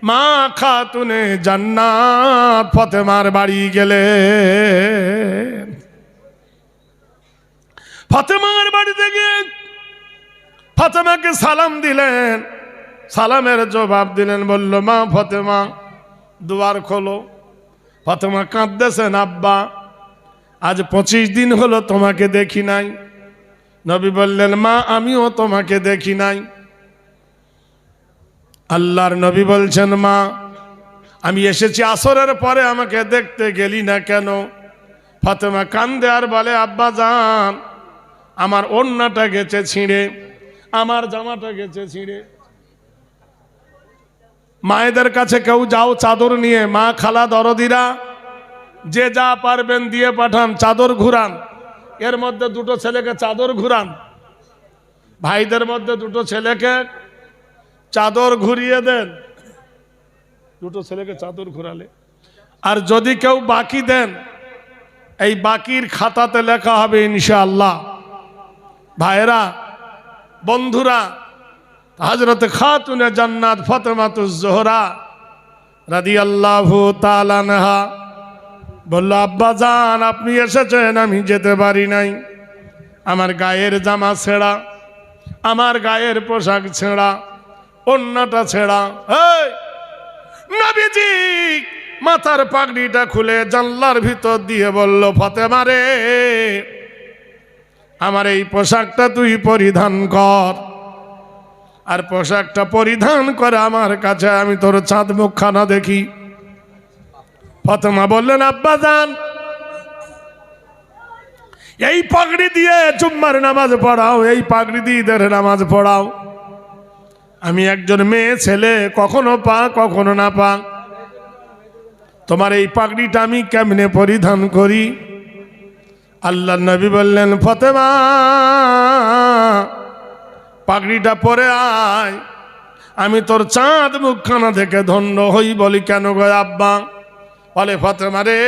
মা খাতুনে জান্নাত ফাতেমার বাড়ি গেলেন। ফাতেমার বাড়িতে গিয়ে ফাতেমাকে সালাম দিলেন। সালামের জবাব দিলেন, বলল মা ফাতেমা দুয়ার খোলো। ফাতেমা কাঁদতেছেন, আব্বা আজ 25 দিন হলো তোমাকে দেখি নাই। নবী বললেন, মা আমিও তোমাকে দেখি নাই। আল্লাহর নবী বলছেন, মা আমি এসেছি আসরের পরে, আমাকে দেখতে গেলি না কেন? ফাতেমা কান্দে আর বলে, আব্বা জান আমার ওড়নাটা গেছে ছিঁড়ে, আমার জামাটা গেছে ছিঁড়ে। মায়েদের কাছে কেউ যাও চাদর নিয়ে, মা খালা দরদিরা যে যা পারবেন দিয়ে পাঠান, চাদর ঘুরান। এর মধ্যে 2টো ছেলেকে চাদর ঘুরান, ভাইদের মধ্যে 2টো ছেলেকে চাদর ঘুরিয়ে দেন। 2টো ছেলেকে চাদর ঘুরালে, আর যদি কেউ বাকি দেন এই বাকির খাতাতে লেখা হবে ইনশাআল্লাহ। ভাইরা বন্ধুরা, হযরত খাতুনে জান্নাত ফাতেমাতুজ জোহরা রাদিয়াল্লাহু তাআলা আনহা বলল, আব্বা জান আপনি এসেছেন, আমি যেতে পারি নাই। আমার গায়ের জামা ছেঁড়া, আমার গায়ের পোশাক ছেঁড়া, ওড়নাটা ছেঁড়া। এই নবীজি মাথার পাগড়িটা খুলে জানলার ভিতর দিয়ে বলল, ফাতেমা রে আমার এই পোশাকটা তুই পরিধান কর। আর পোশাকটা পরিধান করে আমার কাছে, আমি তোর চাঁদ মুখখানা দেখি। ফাতেমা বললেন, আব্বা জান এই পাগড়ি দিয়ে জুম্মার নামাজ পড়াও, এই পাগড়ি দিয়ে ঈদের নামাজ পড়াও। আমি একজন মেয়ে ছেলে, কখনো পা কখনো না পা, তোমার এই পাগড়িটা আমি কেমনে পরিধান করি? আল্লাহর নবী বললেন, ফাতেমা পাগড়িটা পরে আয়, আমি তোর চাঁদ মুখখানা দেখে ধন্য হই। বলি কেন গো আব্বা? বলে ফাতেমা রে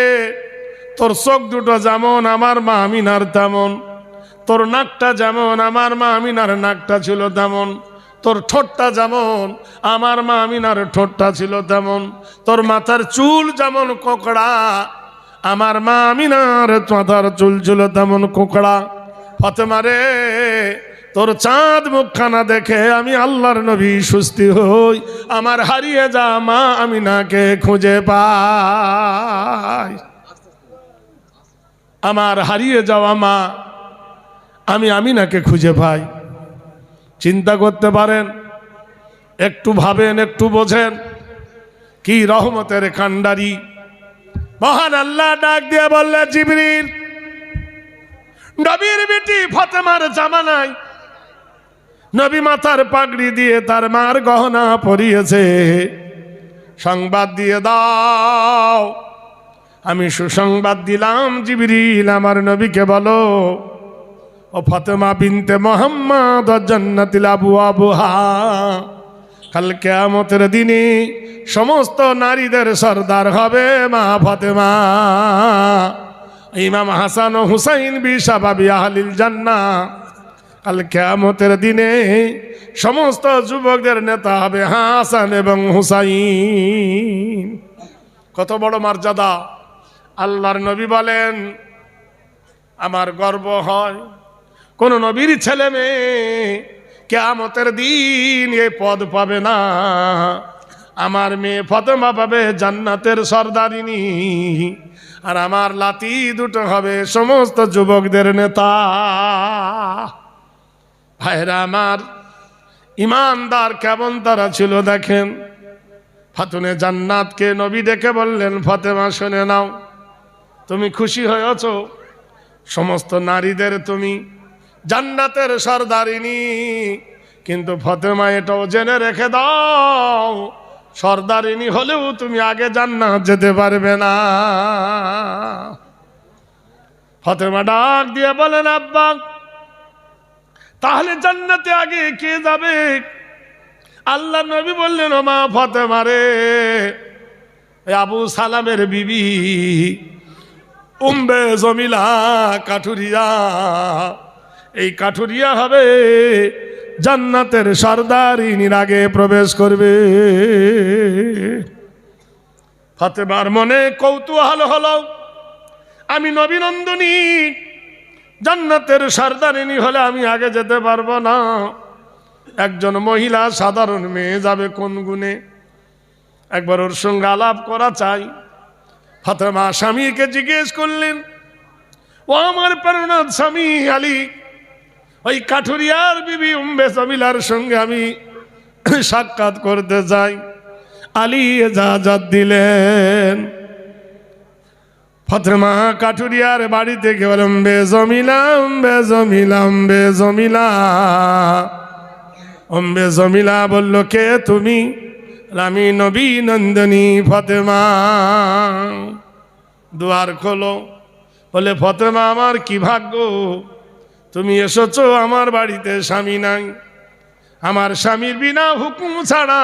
তোর চোখ দুটো যেমন আমার মা আমিনার তেমন, তোর নাকটা যেমন আমার মা আমিনার নাকটা ছিল তেমন, তোর ঠোঁটটা যেমন আমার মা আমিনার ঠোঁটটা ছিল তেমন, তোর মাথার চুল যেমন কোকড়া আমার মা আমিনার মাথার চুল ছিল তেমন কোকড়া। ফাতেমা রে তোর চাঁদ মুখখানা দেখে আমি আল্লাহর নবী সুস্থি হই, আমার হারিয়ে যা মা আমিনাকে খুঁজে পাই। আমার হারিয়ে যাওয়া মা আমি আমিনাকে খুঁজে পাই। চিন্তা করতে পারেন, একটু ভাবেন, একটু বোঝেন, কি রহমতের কান্ডারি। মহান আল্লাহ ডাক দিয়ে বললেন, জিবরিল, নবীর বেটি ফাতেমার জামানায় নবী মাথার পাগড়ি দিয়ে তার মার গহনা পরিয়েছে, সংবাদ দিয়ে দাও। আমি সুসংবাদ দিলাম, জিবরিল আমার নবীকে বলো, ও ফাতেমা বিনতে মুহাম্মদ জান্নাতিল আবওয়াবুহা, কাল কিয়ামতের দিনে সমস্ত নারীদের সরদার হবে মা ফাতেমা। ইমাম হাসান ও হুসাইন বিশাবাবি আহলিল জান্নাহ, কাল কিয়ামতের দিনে সমস্ত যুবকদের নেতা হবে হাসান এবং হুসাইন। কত বড় মর্যাদা! আল্লাহর নবী বলেন, আমার গর্ব হয় কোন নবীর ছেলে মেয়ে কিয়ামতের দিন এই পদ পাবে না। আমার মেয়ে ফাতেমা পাবে জান্নাতের সরদারিনী, আর আমার লাতি দুটো হবে সমস্ত যুবকদের নেতা। ভাইরা আমার, ইমানদার কেমন তারা ছিল দেখেন। ফাতুনে জান্নাতকে নবী ডেকে বললেন, ফাতেমা শুনে নাও, তুমি খুশি হয়েছ, সমস্ত নারীদের তুমি জান্নাতের সরদারিনী, কিন্তু ফাতেমা এটাও জেনে রেখে দাও, সরদারিনী হলেও তুমি আগে জান্নাত যেতে পারবে না। ফাতেমা ডাক দিয়ে বলেন, আব্বা, তাহলে জান্নাতে আগে কে যাবে? আল্লাহ নবী বললেন, ও মা ফাতেমা রে, আবু সালামের বিবি উম্বে জমিলা কাঠুরিয়া, এই কাঠুরিয়া হবে জান্নাতের সরদারিনীর আগে প্রবেশ করবে। ফাতেমার মনে কৌতূহল হলো, আমি নবী নন্দিনী জান্নাতের সরদারিনী হলে আমি আগে যেতে পারবো না। একজন মহিলা সাধারণ মেয়ে যাবে কোন গুণে? একবার ওর সঙ্গে আলাপ করা চাই। ফাতেমা স্বামীকে জিজ্ঞেস করলেন, ও আমার প্রাণনাথ স্বামী আলী, ওই কাঠুরিয়ার বিবি উম্বে জমিলার সঙ্গে আমি সাক্ষাৎ করতে চাই। আলী এজাজত দিলেন। ফাতেমা কাঠুরিয়ার বাড়ি থেকে বললাম, বে জমিলা, উম্বে জমিলা, উম্বে জমিলা। উম্বে জমিলা বলল, কে তুমি? আমি নবী নন্দিনী ফাতেমা। দুয়ার খোলো। বলে, ফাতেমা আমার কি ভাগ্য, তুমি এসেছো আমার বাড়িতে, স্বামী নাই। আমার স্বামীর বিনা হুকুম ছাড়া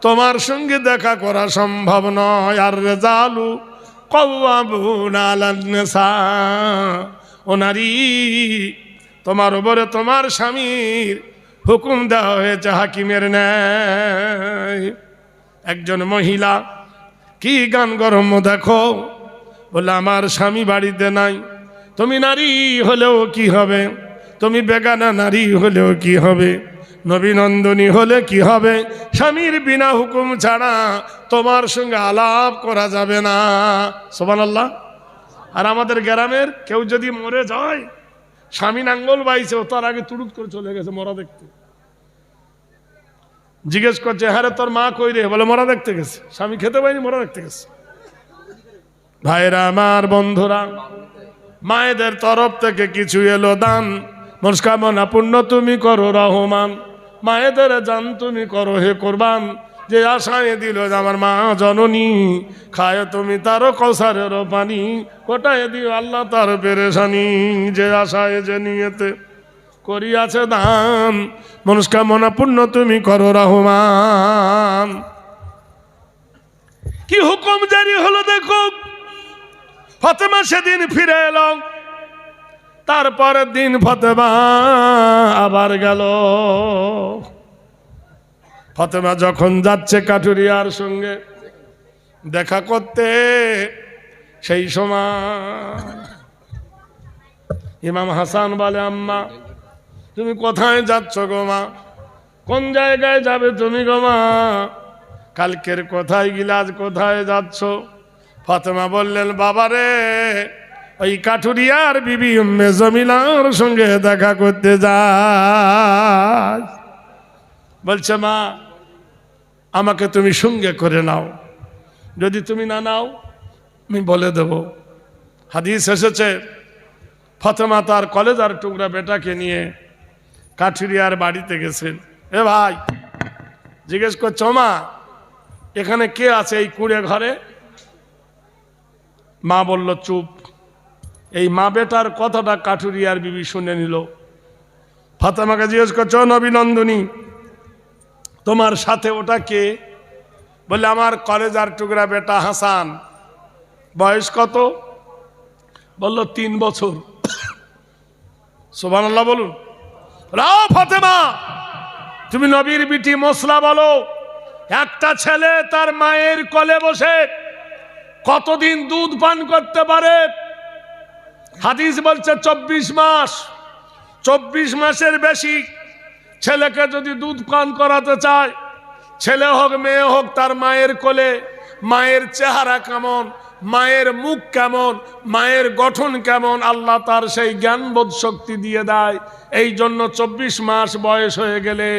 তোমার সঙ্গে দেখা করা সম্ভব নয়। আর রেজালু কওয়ামুনা আলান নিসা, ও নারী, তোমার উপরে তোমার স্বামীর হুকুম দেওয়া হয়েছে হাকিমের ন্যায়। একজন মহিলা কি গান গরম দেখো, বলে আমার স্বামী বাড়িতে নাই। তুমি নারী হলেও কি হবে, তুমি বেগানা নারী হলেও কি হবে, নবী নন্দিনী হলে কি হবে, স্বামীর বিনা হুকুম ছাড়া তোমার সঙ্গে আলাপ করা যাবে না। সুবহানাল্লাহ। আর আমাদের গ্রামের কেউ যদি মরে যায়, স্বামী নাঙ্গল বাইছে, ও তার আগে তুড়ুত করে চলে গেছে মরা দেখতে। জিজ্ঞেস করছে, হ্যাঁ রে, তোর মা কই রে? বলে, মরা দেখতে গেছে। স্বামী খেতে পায়নি, মরা দেখতে গেছে। ভাইরা আমার, বন্ধুরা, মায়েদের তরফ থেকে কিছু এলো দান, মনস্কামনা পূর্ণ তুমি করো রহমান। মায়েদের জান তুমি করো হে কোরবান, যে আশায় দিল যে আমার মা জননী, খায় তুমি তার কৌসারের পানি, কোটায় দিও আল্লাহ তার পেরেশানি। যে আশায় যে নিয়েতে করিয়াছে দান, মনস্কামনা পূর্ণ তুমি করো রহমান। কি হুকুম জারি হলো দেখো। ফাতেমা সেদিন ফিরে এলো, তারপরের দিন ফাতেমা আবার গেল। ফাতেমা যখন যাচ্ছে কাঠুরিয়ার সঙ্গে দেখা করতে, সেই সময় ইমাম হাসান বলে, আম্মা তুমি কোথায় যাচ্ছ গো মা? কোন জায়গায় যাবে তুমি গো মা? কালকের কোথায় গিলাজ, কোথায় যাচ্ছ? ফাতেমা বললেন, বাবারে, ওই কাঠুরিয়ার বিবি উম্মে জমিলার সঙ্গে দেখা করতে যায়। বলছে, মা আমাকে তুমি সঙ্গে করে নাও, যদি তুমি না নাও আমি বলে দেব। হাদিস এসেছে, ফাতেমা তার কলেজার টুকরা বেটাকে নিয়ে কাঠুরিয়ার বাড়িতে গেছেন। এ ভাই, জিজ্ঞেস করছো, মা এখানে কে আছে এই কুড়ে ঘরে? মা বলল চুপ। এই মা বেটার কথাটা কাঠুরিয়ার বিবি শুনে নিল। ফাতেমাকে জিজ্ঞেস করছো, নবী নন্দিনী তোমার সাথে ওটা কে? বলে, আমার কলেজার টুকরা বেটা হাসান। বয়স কত? বলল 3 বছর। সুবহানাল্লাহ বলুন। ফাতেমা, তুমি নবীর বিটি মশলা বলো, একটা ছেলে তার মায়ের কোলে বসে কতদিন দুধ পান করতে পারে? হাদিস বলছে 24 মাস। 24 মাসের বেশি ছেলেকে যদি দুধ পান করাতে চায়, ছেলে হোক মেয়ে হোক, তার মায়ের কোলে মায়ের চেহারা কেমন, মায়ের মুখ কেমন, মায়ের গঠন কেমন, আল্লাহ তার সেই জ্ঞানবোধ শক্তি দিয়ে দেয়। এই জন্য 24 মাস বয়স হয়ে গেলে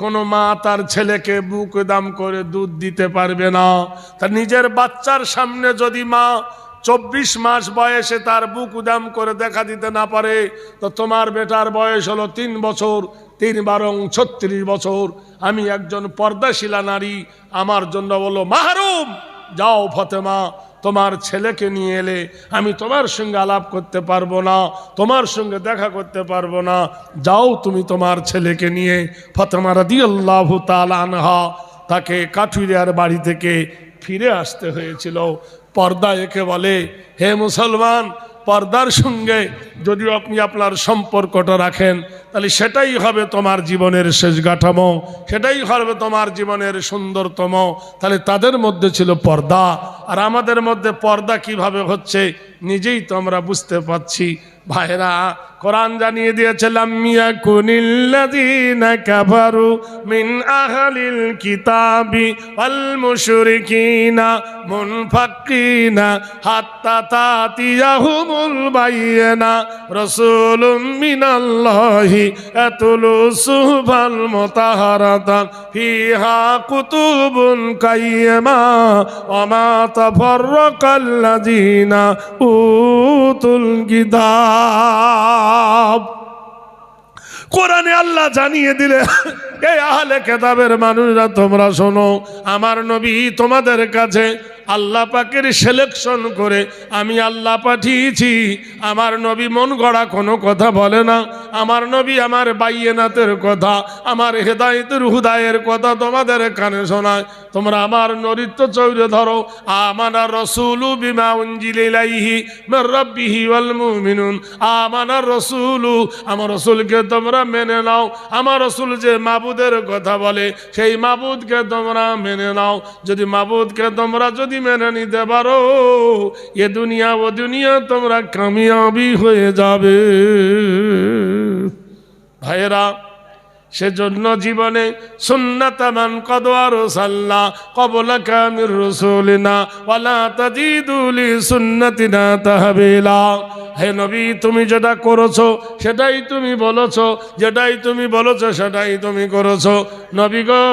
কোনো মা তার ছেলেকে বুক দাম করে দুধ দিতে পারবে না। তার নিজের বাচ্চার সামনে যদি মা 24 মাস বয়সে তার বুক উদাম করে দেখা দিতে না পারে, তো তোমার বেটার বয়স হলো 3 বছর, 3 বারং 36 বছর। আমি একজন পর্দাশীলা নারী, আমার জন্য বলো মাহরুম। যাও ফাতেমা, তোমার ছেলেকে নিয়ে এলে আমি তোমার সঙ্গে আলাপ করতে পারবো না, তোমার সঙ্গে দেখা করতে পারবো না। যাও তুমি তোমার ছেলেকে নিয়ে। ফাতেমা রাদিয়াল্লাহু তাআলা আনহা, তাকে কাঠুরিয়ার বাড়ি থেকে ফিরে আসতে হয়েছিল। পর্দা একে বলে। হে মুসলমান, পর্দার সঙ্গে যদি আপনি আপনার সম্পর্কটা রাখেন, তাহলে সেটাই হবে তোমার জীবনের শেষ কাঠামো, সেটাই হবে তোমার জীবনের সুন্দরতম। তাহলে তাদের মধ্যে ছিল পর্দা, আর আমাদের মধ্যে পর্দা কিভাবে হচ্ছে নিজেই তো আমরা বুঝতে পারছি। ভাইরা, কোরআন জানিয়ে দিয়েছে, লাম ইয়াকুনিল্লাযীনা কাফারু মিন আহলিল কিতাবি ওয়াল মুশরিকিনা মুনফাক্কিনা হাত্তা তাতিয়াহুমুল বায়িনা রাসূলুম মিনাল্লাহি ইয়াতুলু সুহুফাল মুতাহহারাতান ফিহা কুতুবুন কাইয়্যিমা ওয়া মা তাফাররাকাল্লাযীনা উতুল কিতাব। কোরআনে আল্লাহ জানিয়ে দিলে, এই আহলে কিতাবের মানুষরা তোমরা শোনো, আমার নবী তোমাদের কাছে আল্লাহ পাকের সিলেকশন করে আমি আল্লাহ পাঠিয়েছি। আমার নবী মন গড়া কোনো কথা বলে না। আমার নবী আমার বাইয়িনাতের কথা, আমার হেদায়েতের হুদায়ের কথা তোমাদের কানে শোনায়। তোমরা আমার নরিত্ব চৌরে ধরো, আমানা রাসূলু বিমা উনজিলা ইলাইহি মির রাব্বিহি ওয়াল মুমিনুন। আমানা রাসূলু, আমার রাসূলকে তোমরা মেনে নাও। আমার রাসূল যে মাবুদের কথা বলে, সেই মাবুদকে তোমরা মেনে নাও। যদি মাবুদকে তোমরা যদি মেনে নিতে পারো, এ দুনিয়া ও দুনিয়া তোমরা কামিয়াবি হয়ে যাবে। ভাইয়েরা, সেজন্য জীবনে সুন্নাত মান কদ আরসালনা ক্বাবলাকা মির রাসূলিনা ওয়ালা তাজিদু লি সুন্নাতিনা তাহবিলা। হে নবী, তুমি যেটা করেছো সেটাই তুমি বলেছো, যেটাই তুমি বলেছো সেটাই তুমি করেছো। নবী গো,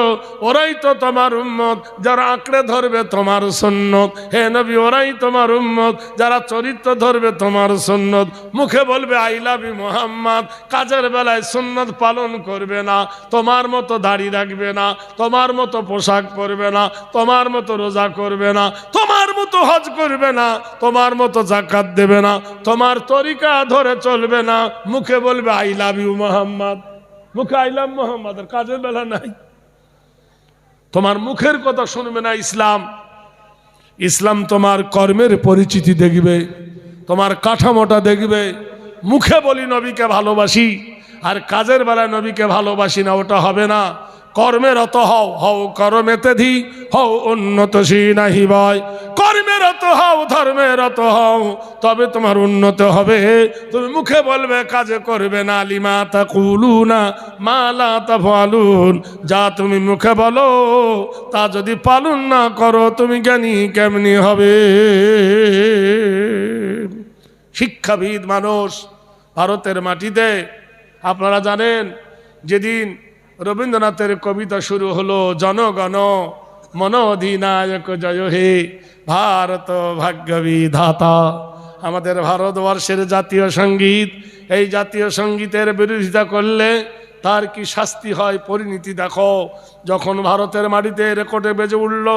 ওরাই তো তোমার উম্মত যারা আঁকড়ে ধরবে তোমার সুন্নত। হে নবী, ওরাই তোমার উম্মত যারা চরিত্র ধরবে তোমার সুন্নত। মুখে বলবে আই লাভ ইউ মুহাম্মদ, কাজের বেলায় সুন্নত পালন করবে না। তোমার মতো দাড়ি রাখবে না, তোমার মতো পোশাক পরবে না, তোমার মতো রোজা করবে না, তোমার মতো হজ করবে না, তোমার মতো যাকাত দেবে না, তোমার তরিকা ধরে চলবে না। মুখে বলবে আই লাভ ইউ মুহাম্মদ, মুখে আই লাভ মুহাম্মদ, আর কাজের বেলা নাই। তোমার মুখের কথা শুনবে না ইসলাম। ইসলাম তোমার কর্মের পরিচিতি দেখবে, তোমার কাঠামোটা দেখবে। মুখে বলি নবীকে ভালোবাসি, আর কাজের বেলায় নবীকে ভালোবাসি না, ওটা হবে না। কর্মেরত হও, হও কর্মেতে ধি, হও উন্নতশী নাহি ভয়। কর্মেরত হও, ধর্মেরত হও, তবে তোমার উন্নত হবে। তুমি মুখে বলবে, কাজে করবে না। লিমা তাকুলুনা মা লা তাফআলুন, যা তুমি মুখে বলো তা যদি পালন না করো, তুমি জ্ঞানী কেমনি হবে? শিক্ষাবিদ মানুষ ভারতের মাটিতে। আপনারা জানেন যেদিন রবীন্দ্রনাথের কবিতা শুরু হলো, জনগণ মন অধিনায়ক জয় হে ভারত ভাগ্য বিধাতা, আমাদের ভারতবর্ষের জাতীয় সঙ্গীত, এই জাতীয় সঙ্গীতের বিরোধিতা করলে তার কি শাস্তি হয়, পরিণতি দেখো। যখন ভারতের মাটিতে রেকর্ডে বেজে উঠল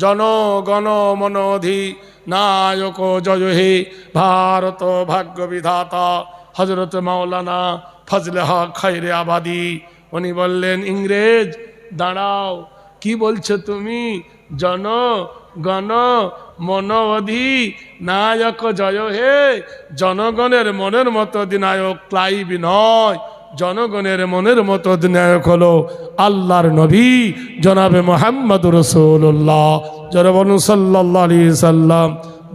জনগণ মন অধিনায়ক জয় হে ভারত ভাগ্য বিধাতা, হযরত মাওলানা ফজলে হক খায়রে আবাদী উনি বললেন, ইংরেজ দাঁড়াও, কি বলছো তুমি? জনগণ মন অধিনায়ক জয় হে, জনগণের মনের মতো অধিনায়ক ক্লাইভ নয়, জনগণের মনের মতো অধিনায়ক হলো আল্লাহর নবী জনাবে মুহাম্মদুর রাসূলুল্লাহ সাল্লাল্লাহু আলাইহি সাল্লাম।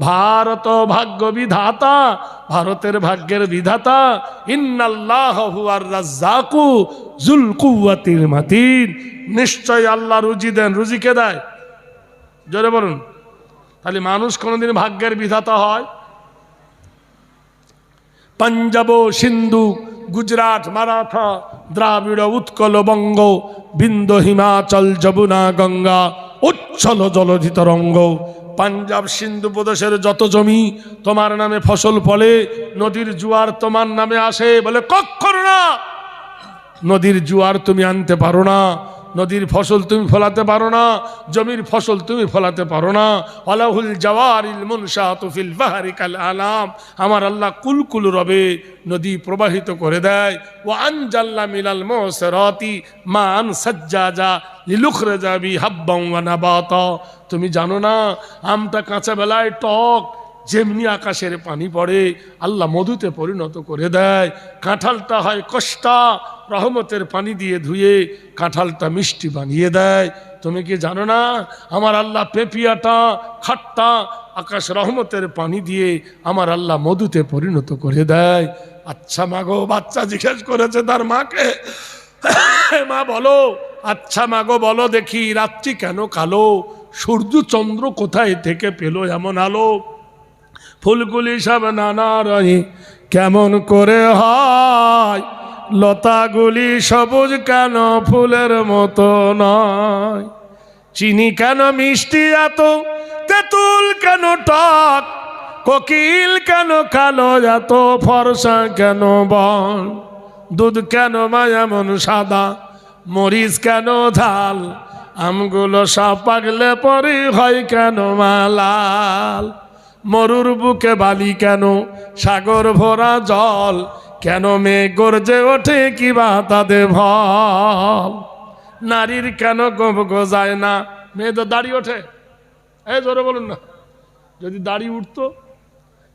ভারত ভাগ্য বিধাতা, ভারতের ভাগ্যের বিধাতা। ইন্নাল্লাহ হুয়ার রাজ্জাকু যুল কুওয়াতিল মাতিন, নিশ্চয় আল্লাহ রুজি দেন। রুজি কে দেয়? জোরে বলুন। তাহলে মানুষ কোনোদিন ভাগ্যের বিধাতা হয়? পাঞ্জাব, সিন্ধু, গুজরাট, মারাঠা, দ্রাবিড়, উৎকল, বঙ্গ, বিন্ধ্য, হিমাচল, যমুনা, গঙ্গা, উচ্ছল জলধি তরঙ্গ। পাঞ্জাব সিন্ধু প্রদেশের যত জমি তোমার নামে ফসল ফলে, নদীর জোয়ার তোমার নামে আসে? বলে কখনো না। নদীর জোয়ার তুমি আনতে পারো না, নদীর ফসল তুমি ফলাতে পারো না, জমির ফসল তুমি ফলাতে পারো না। আলাহুল জাওয়ারিল মুনশাতু ফিল বাহরি কাল আলাম, আমার আল্লাহ কুলকুল রবে নদী প্রবাহিত করে দেয়। ওয়া আনজাল্লা মিনাল মুসরাতি মান সাজ্জাজা লিলুখরাজা বি হাব্বান ওয়া নাবাতা। তুমি জানো না আমটা কাঁচা বেলায় টক, যেমনি আকাশের পানি পড়ে আল্লাহ মধুতে পরিণত করে দেয়। কাঁঠালটা হয় কষ্টা, রহমতের পানি দিয়ে ধুয়ে কাঁঠালটা মিষ্টি বানিয়ে দেয়। তুমি কি জানো না আমার আল্লাহ পেপিয়াটা খাট্টা আকাশ রহমতের পানি দিয়ে আমার আল্লাহ মধুতে পরিণত করে দেয়। আচ্ছা মাগো, বাচ্চা জিজ্ঞেস করেছে তার মাকে, মা বলো, আচ্ছা মাগো বলো দেখি, রাত্রি কেন কালো? সূর্য চন্দ্র কোথায় থেকে পেল এমন আলো? ফুলগুলি সব নানা রঙে কেমন করে হয়? লতাগুলি সবুজ কেন ফুলের মতো নয়? চিনি কেন মিষ্টি এত, তেঁতুল কেন টক, কোকিল কেন কালো এত, ফর্সা কেন বন, দুধ কেন মা এমন সাদা, মরিচ কেন ঝাল, আমগুলো সব পাগলে পরে হয় কেন মা লাল? মরুর বুকে বালি কেন, সাগর ভরা জল, কেন মেঘ গর্জে ওঠে কিবা তাদের ভল? নারীর কেন গোপ গজায় না, মেয়ে তো দাড়ি ওঠে? এই জোরে বলুন না। যদি দাড়ি উঠতো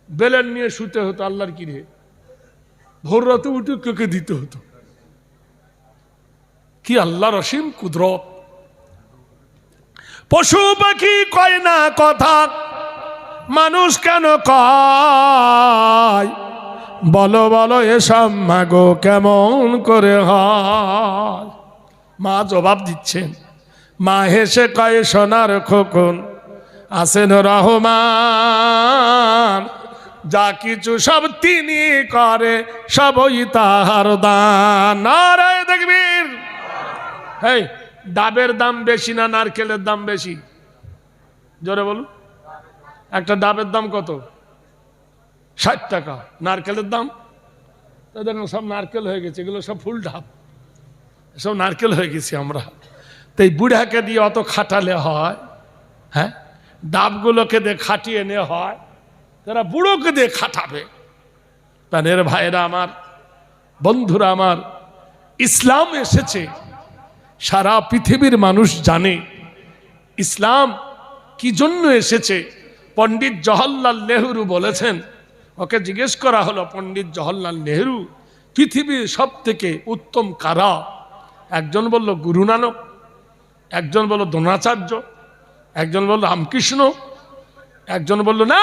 বেলেন নিয়ে শুতে হতো আল্লাহর কিরে, ভোর রাতে উঠে কেকে দিতে হতো। কি আল্লাহর অসীম কুদরত। পশু পাখি কয় না কথা, মানুষ কেন কয়? বলো বলো এসব মাগো কেমন করে হয়? মা জবাব দিচ্ছেন। মা হেসে কয়, সোনার খোকন আছেন রহমান, যা কিছু সব তিনি করে সবই তাহার দান। নারায়ে তাকবীর। এই ডাবের দাম বেশি না নারকেলের দাম বেশি? জোরে বলুন। একটা ডাবের দাম কত? 60 টাকা। নারকেলের দাম দেখুন সব নারকেল হয়ে গেছে, এগুলো সব ফুল ডাব, সব নারকেল হয়ে গেছি আমরা। তো এই বুড়াকে দিয়ে অত খাটালে হয়? হ্যাঁ, ডাবগুলোকে দিয়ে খাটিয়ে নেওয়া হয়, তারা বুড়োকে দিয়ে খাটাবে। প্রাণের ভাইরা আমার, বন্ধুরা আমার, ইসলাম এসেছে, সারা পৃথিবীর মানুষ জানে ইসলাম কি জন্য এসেছে। পণ্ডিত জওহরলাল নেহরু বলেছেন, ওকে জিজ্ঞেস করা হলো, পণ্ডিত জওহরলাল নেহরু পৃথিবীর সব থেকে উত্তম কারা? একজন বলল গুরু নানক, একজন বলল দ্রোণাচার্য, একজন বলল রামকৃষ্ণ, একজন বলল না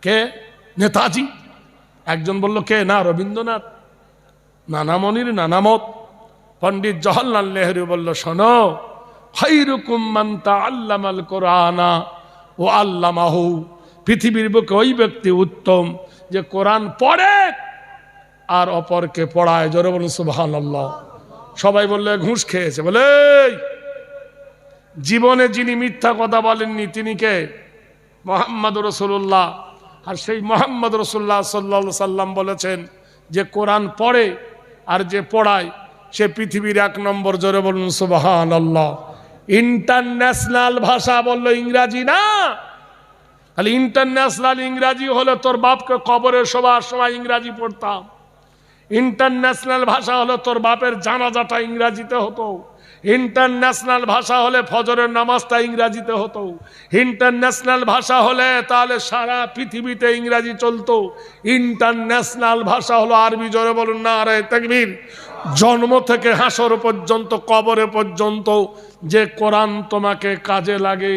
কে নেতাজি, একজন বলল কে না রবীন্দ্রনাথ। নানামণির নানামত। পণ্ডিত জওহরলাল নেহরু বলল, শোনো, খায়রুকুম মান তাআল্লামাল কুরআনা ওয়া আল্লামাহু পৃথিবীর বুকে ওই ব্যক্তি উত্তম যে কোরআন পড়ে আর অপরকে পড়ায়। জোরে বলুন সুবহানাল্লাহ। সবাই বললে ঘুষ খেয়েছে, বলে জীবনে যিনি মিথ্যা কথা বলেননি তিনি কে? মুহাম্মদ রাসূলুল্লাহ। আর সেই মুহাম্মদ রাসূলুল্লাহ সাল্লাল্লাহু আলাইহি সাল্লাম বলেছেন যে কোরআন পড়ে আর যে পড়ায় সে পৃথিবীর 1 নম্বর। জোরে বলুন সুবহানাল্লাহ। ইন্টারন্যাশনাল ভাষা বললো ইংরাজি না, তাহলে ইন্টারন্যাশনাল ইংরাজি হলে তোর বাপকে কবরে শোবার সময় ইংরাজি পড়তাম। ইন্টারন্যাশনাল ভাষা হলে তোর বাপের জানাজাটা ইংরাজিতে হতো। ইন্টারন্যাশনাল ভাষা হলে ফজরের নামাজটা ইংরাজিতে হতো। ইন্টারন্যাশনাল ভাষা হলে তাহলে সারা পৃথিবীতে ইংরাজি চলতো। ইন্টারন্যাশনাল ভাষা হলো আরবি। জোরে বলুন নারে তাকবীর। জন্ম থেকে হাসর পর্যন্ত, কবরে পর্যন্ত যে কোরআন তোমাকে কাজে লাগে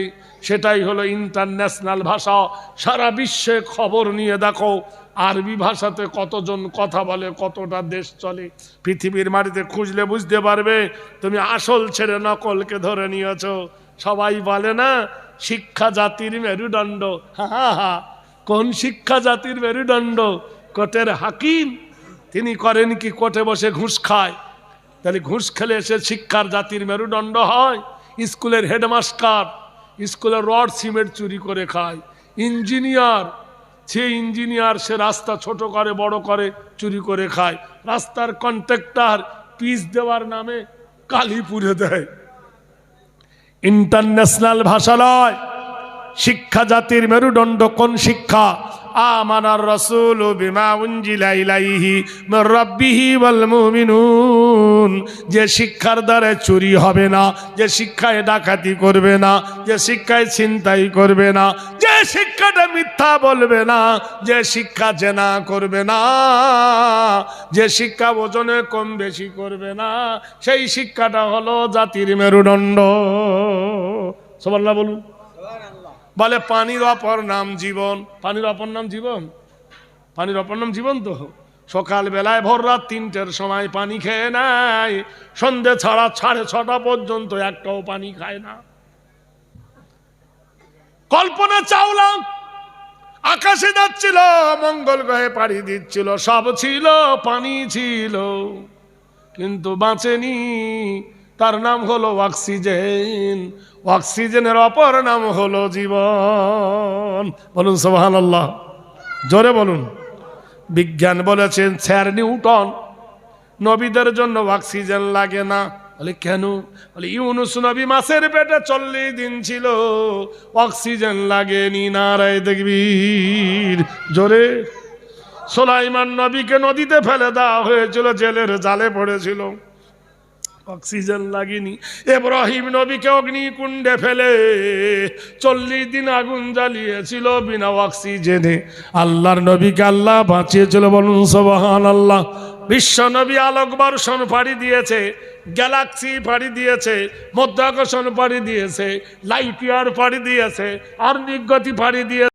সেটাই হলো ইন্টারন্যাশনাল ভাষা। সারা বিশ্বে খবর নিয়ে দেখো আরবি ভাষাতে কতজন কথা বলে, কতটা দেশ চলে। পৃথিবীর মাটিতে খুঁজলে বুঝতে পারবে তুমি আসল ছেড়ে নকলকে ধরে নিয়েছ। সবাই বলে না শিক্ষা জাতির মেরুদণ্ড। হা হা, কোন শিক্ষা জাতির মেরুদণ্ড? কোর্টের হাকিম। তিনি করেন কি? কোর্টে বসে ঘুষ খায়। তাহলে ঘুষ খেলে সে শিক্ষার জাতির মেরুদণ্ড হয়? স্কুলের হেডমাস্টার স্কুলের রড সিমেন্ট চুরি করে খায়। ইঞ্জিনিয়ার, সে ইঞ্জিনিয়ার, সে রাস্তা ছোট করে বড় করে চুরি করে খায়। রাস্তার কন্ট্রাক্টর পিচ দেওয়ার নামে কালি পুড়ে দেয়। ইন্টারন্যাশনাল ভাষা নয়, শিক্ষা জাতির মেরুদণ্ড। কোন শিক্ষা? আমানার রাসূলু বিমা উনজিলা ইলাইহি মির রাব্বিহি ওয়াল মুমিনুন। যে শিক্ষার দ্বারা চুরি হবে না, যে শিক্ষায় ডাকাতি করবে না, যে শিক্ষায় ছিনতাই করবে না, যে শিক্ষাটা মিথ্যা বলবে না, যে শিক্ষা জেনা করবে না, যে শিক্ষা ওজনে কম বেশি করবে না, সেই শিক্ষাটা হলো জাতির মেরুদণ্ড। সুবহানাল্লাহ বলুন। বলে পানির অপর নাম জীবন। পানির অপর নাম জীবন? পানির অপর নাম জীবন। তো সকাল বেলায় ভোর রাত 3টের সময় পানি খেয়ে নেয়, সন্ধে ছাড়া 6:30 পর্যন্ত একটাও পানি খায় না। কল্পনা চাওলা আকাশে যাচ্ছিল, মঙ্গল গ্রহে পাড়ি দিচ্ছিল, সব ছিল, পানি ছিল, কিন্তু বাঁচেনি। তার নাম হলো অক্সিজেন। অক্সিজেনের অপর নাম হলো জীবন। বলুন সুবহানাল্লাহ। জোরে বলুন। বিজ্ঞান বলেছেন স্যার নিউটন নবীদের জন্য অক্সিজেন লাগে না। বলে কেন? বলে ইউনুস নবী মাছের পেটে 40 দিন ছিল, অক্সিজেন লাগেনি। নারায়ে তাকবীর। জোরে। সুলাইমান নবীকে নদীতে ফেলে দেওয়া হয়েছিল, জেলের জালে পড়েছিল, অক্সিজেন লাগেনি। ইব্রাহিম নবীকে অগ্নিকুণ্ডে ফেলে 40 দিন আগুন জ্বালিয়েছিল বিনা অক্সিজেনে। আল্লাহর নবীকে আল্লাহ বাঁচিয়েছিল। বলুন সুবহানাল্লাহ। বিশ্ব নবী আলোক বর্ষণ পাড়ি দিয়েছে, গ্যালাক্সি পাড়ি দিয়েছে, মধ্যাকর্ষণ পাড়ি দিয়েছে, লাইট ইয়ার পাড়ি দিয়েছে, আর নিগতি পাড়ি দিয়েছে।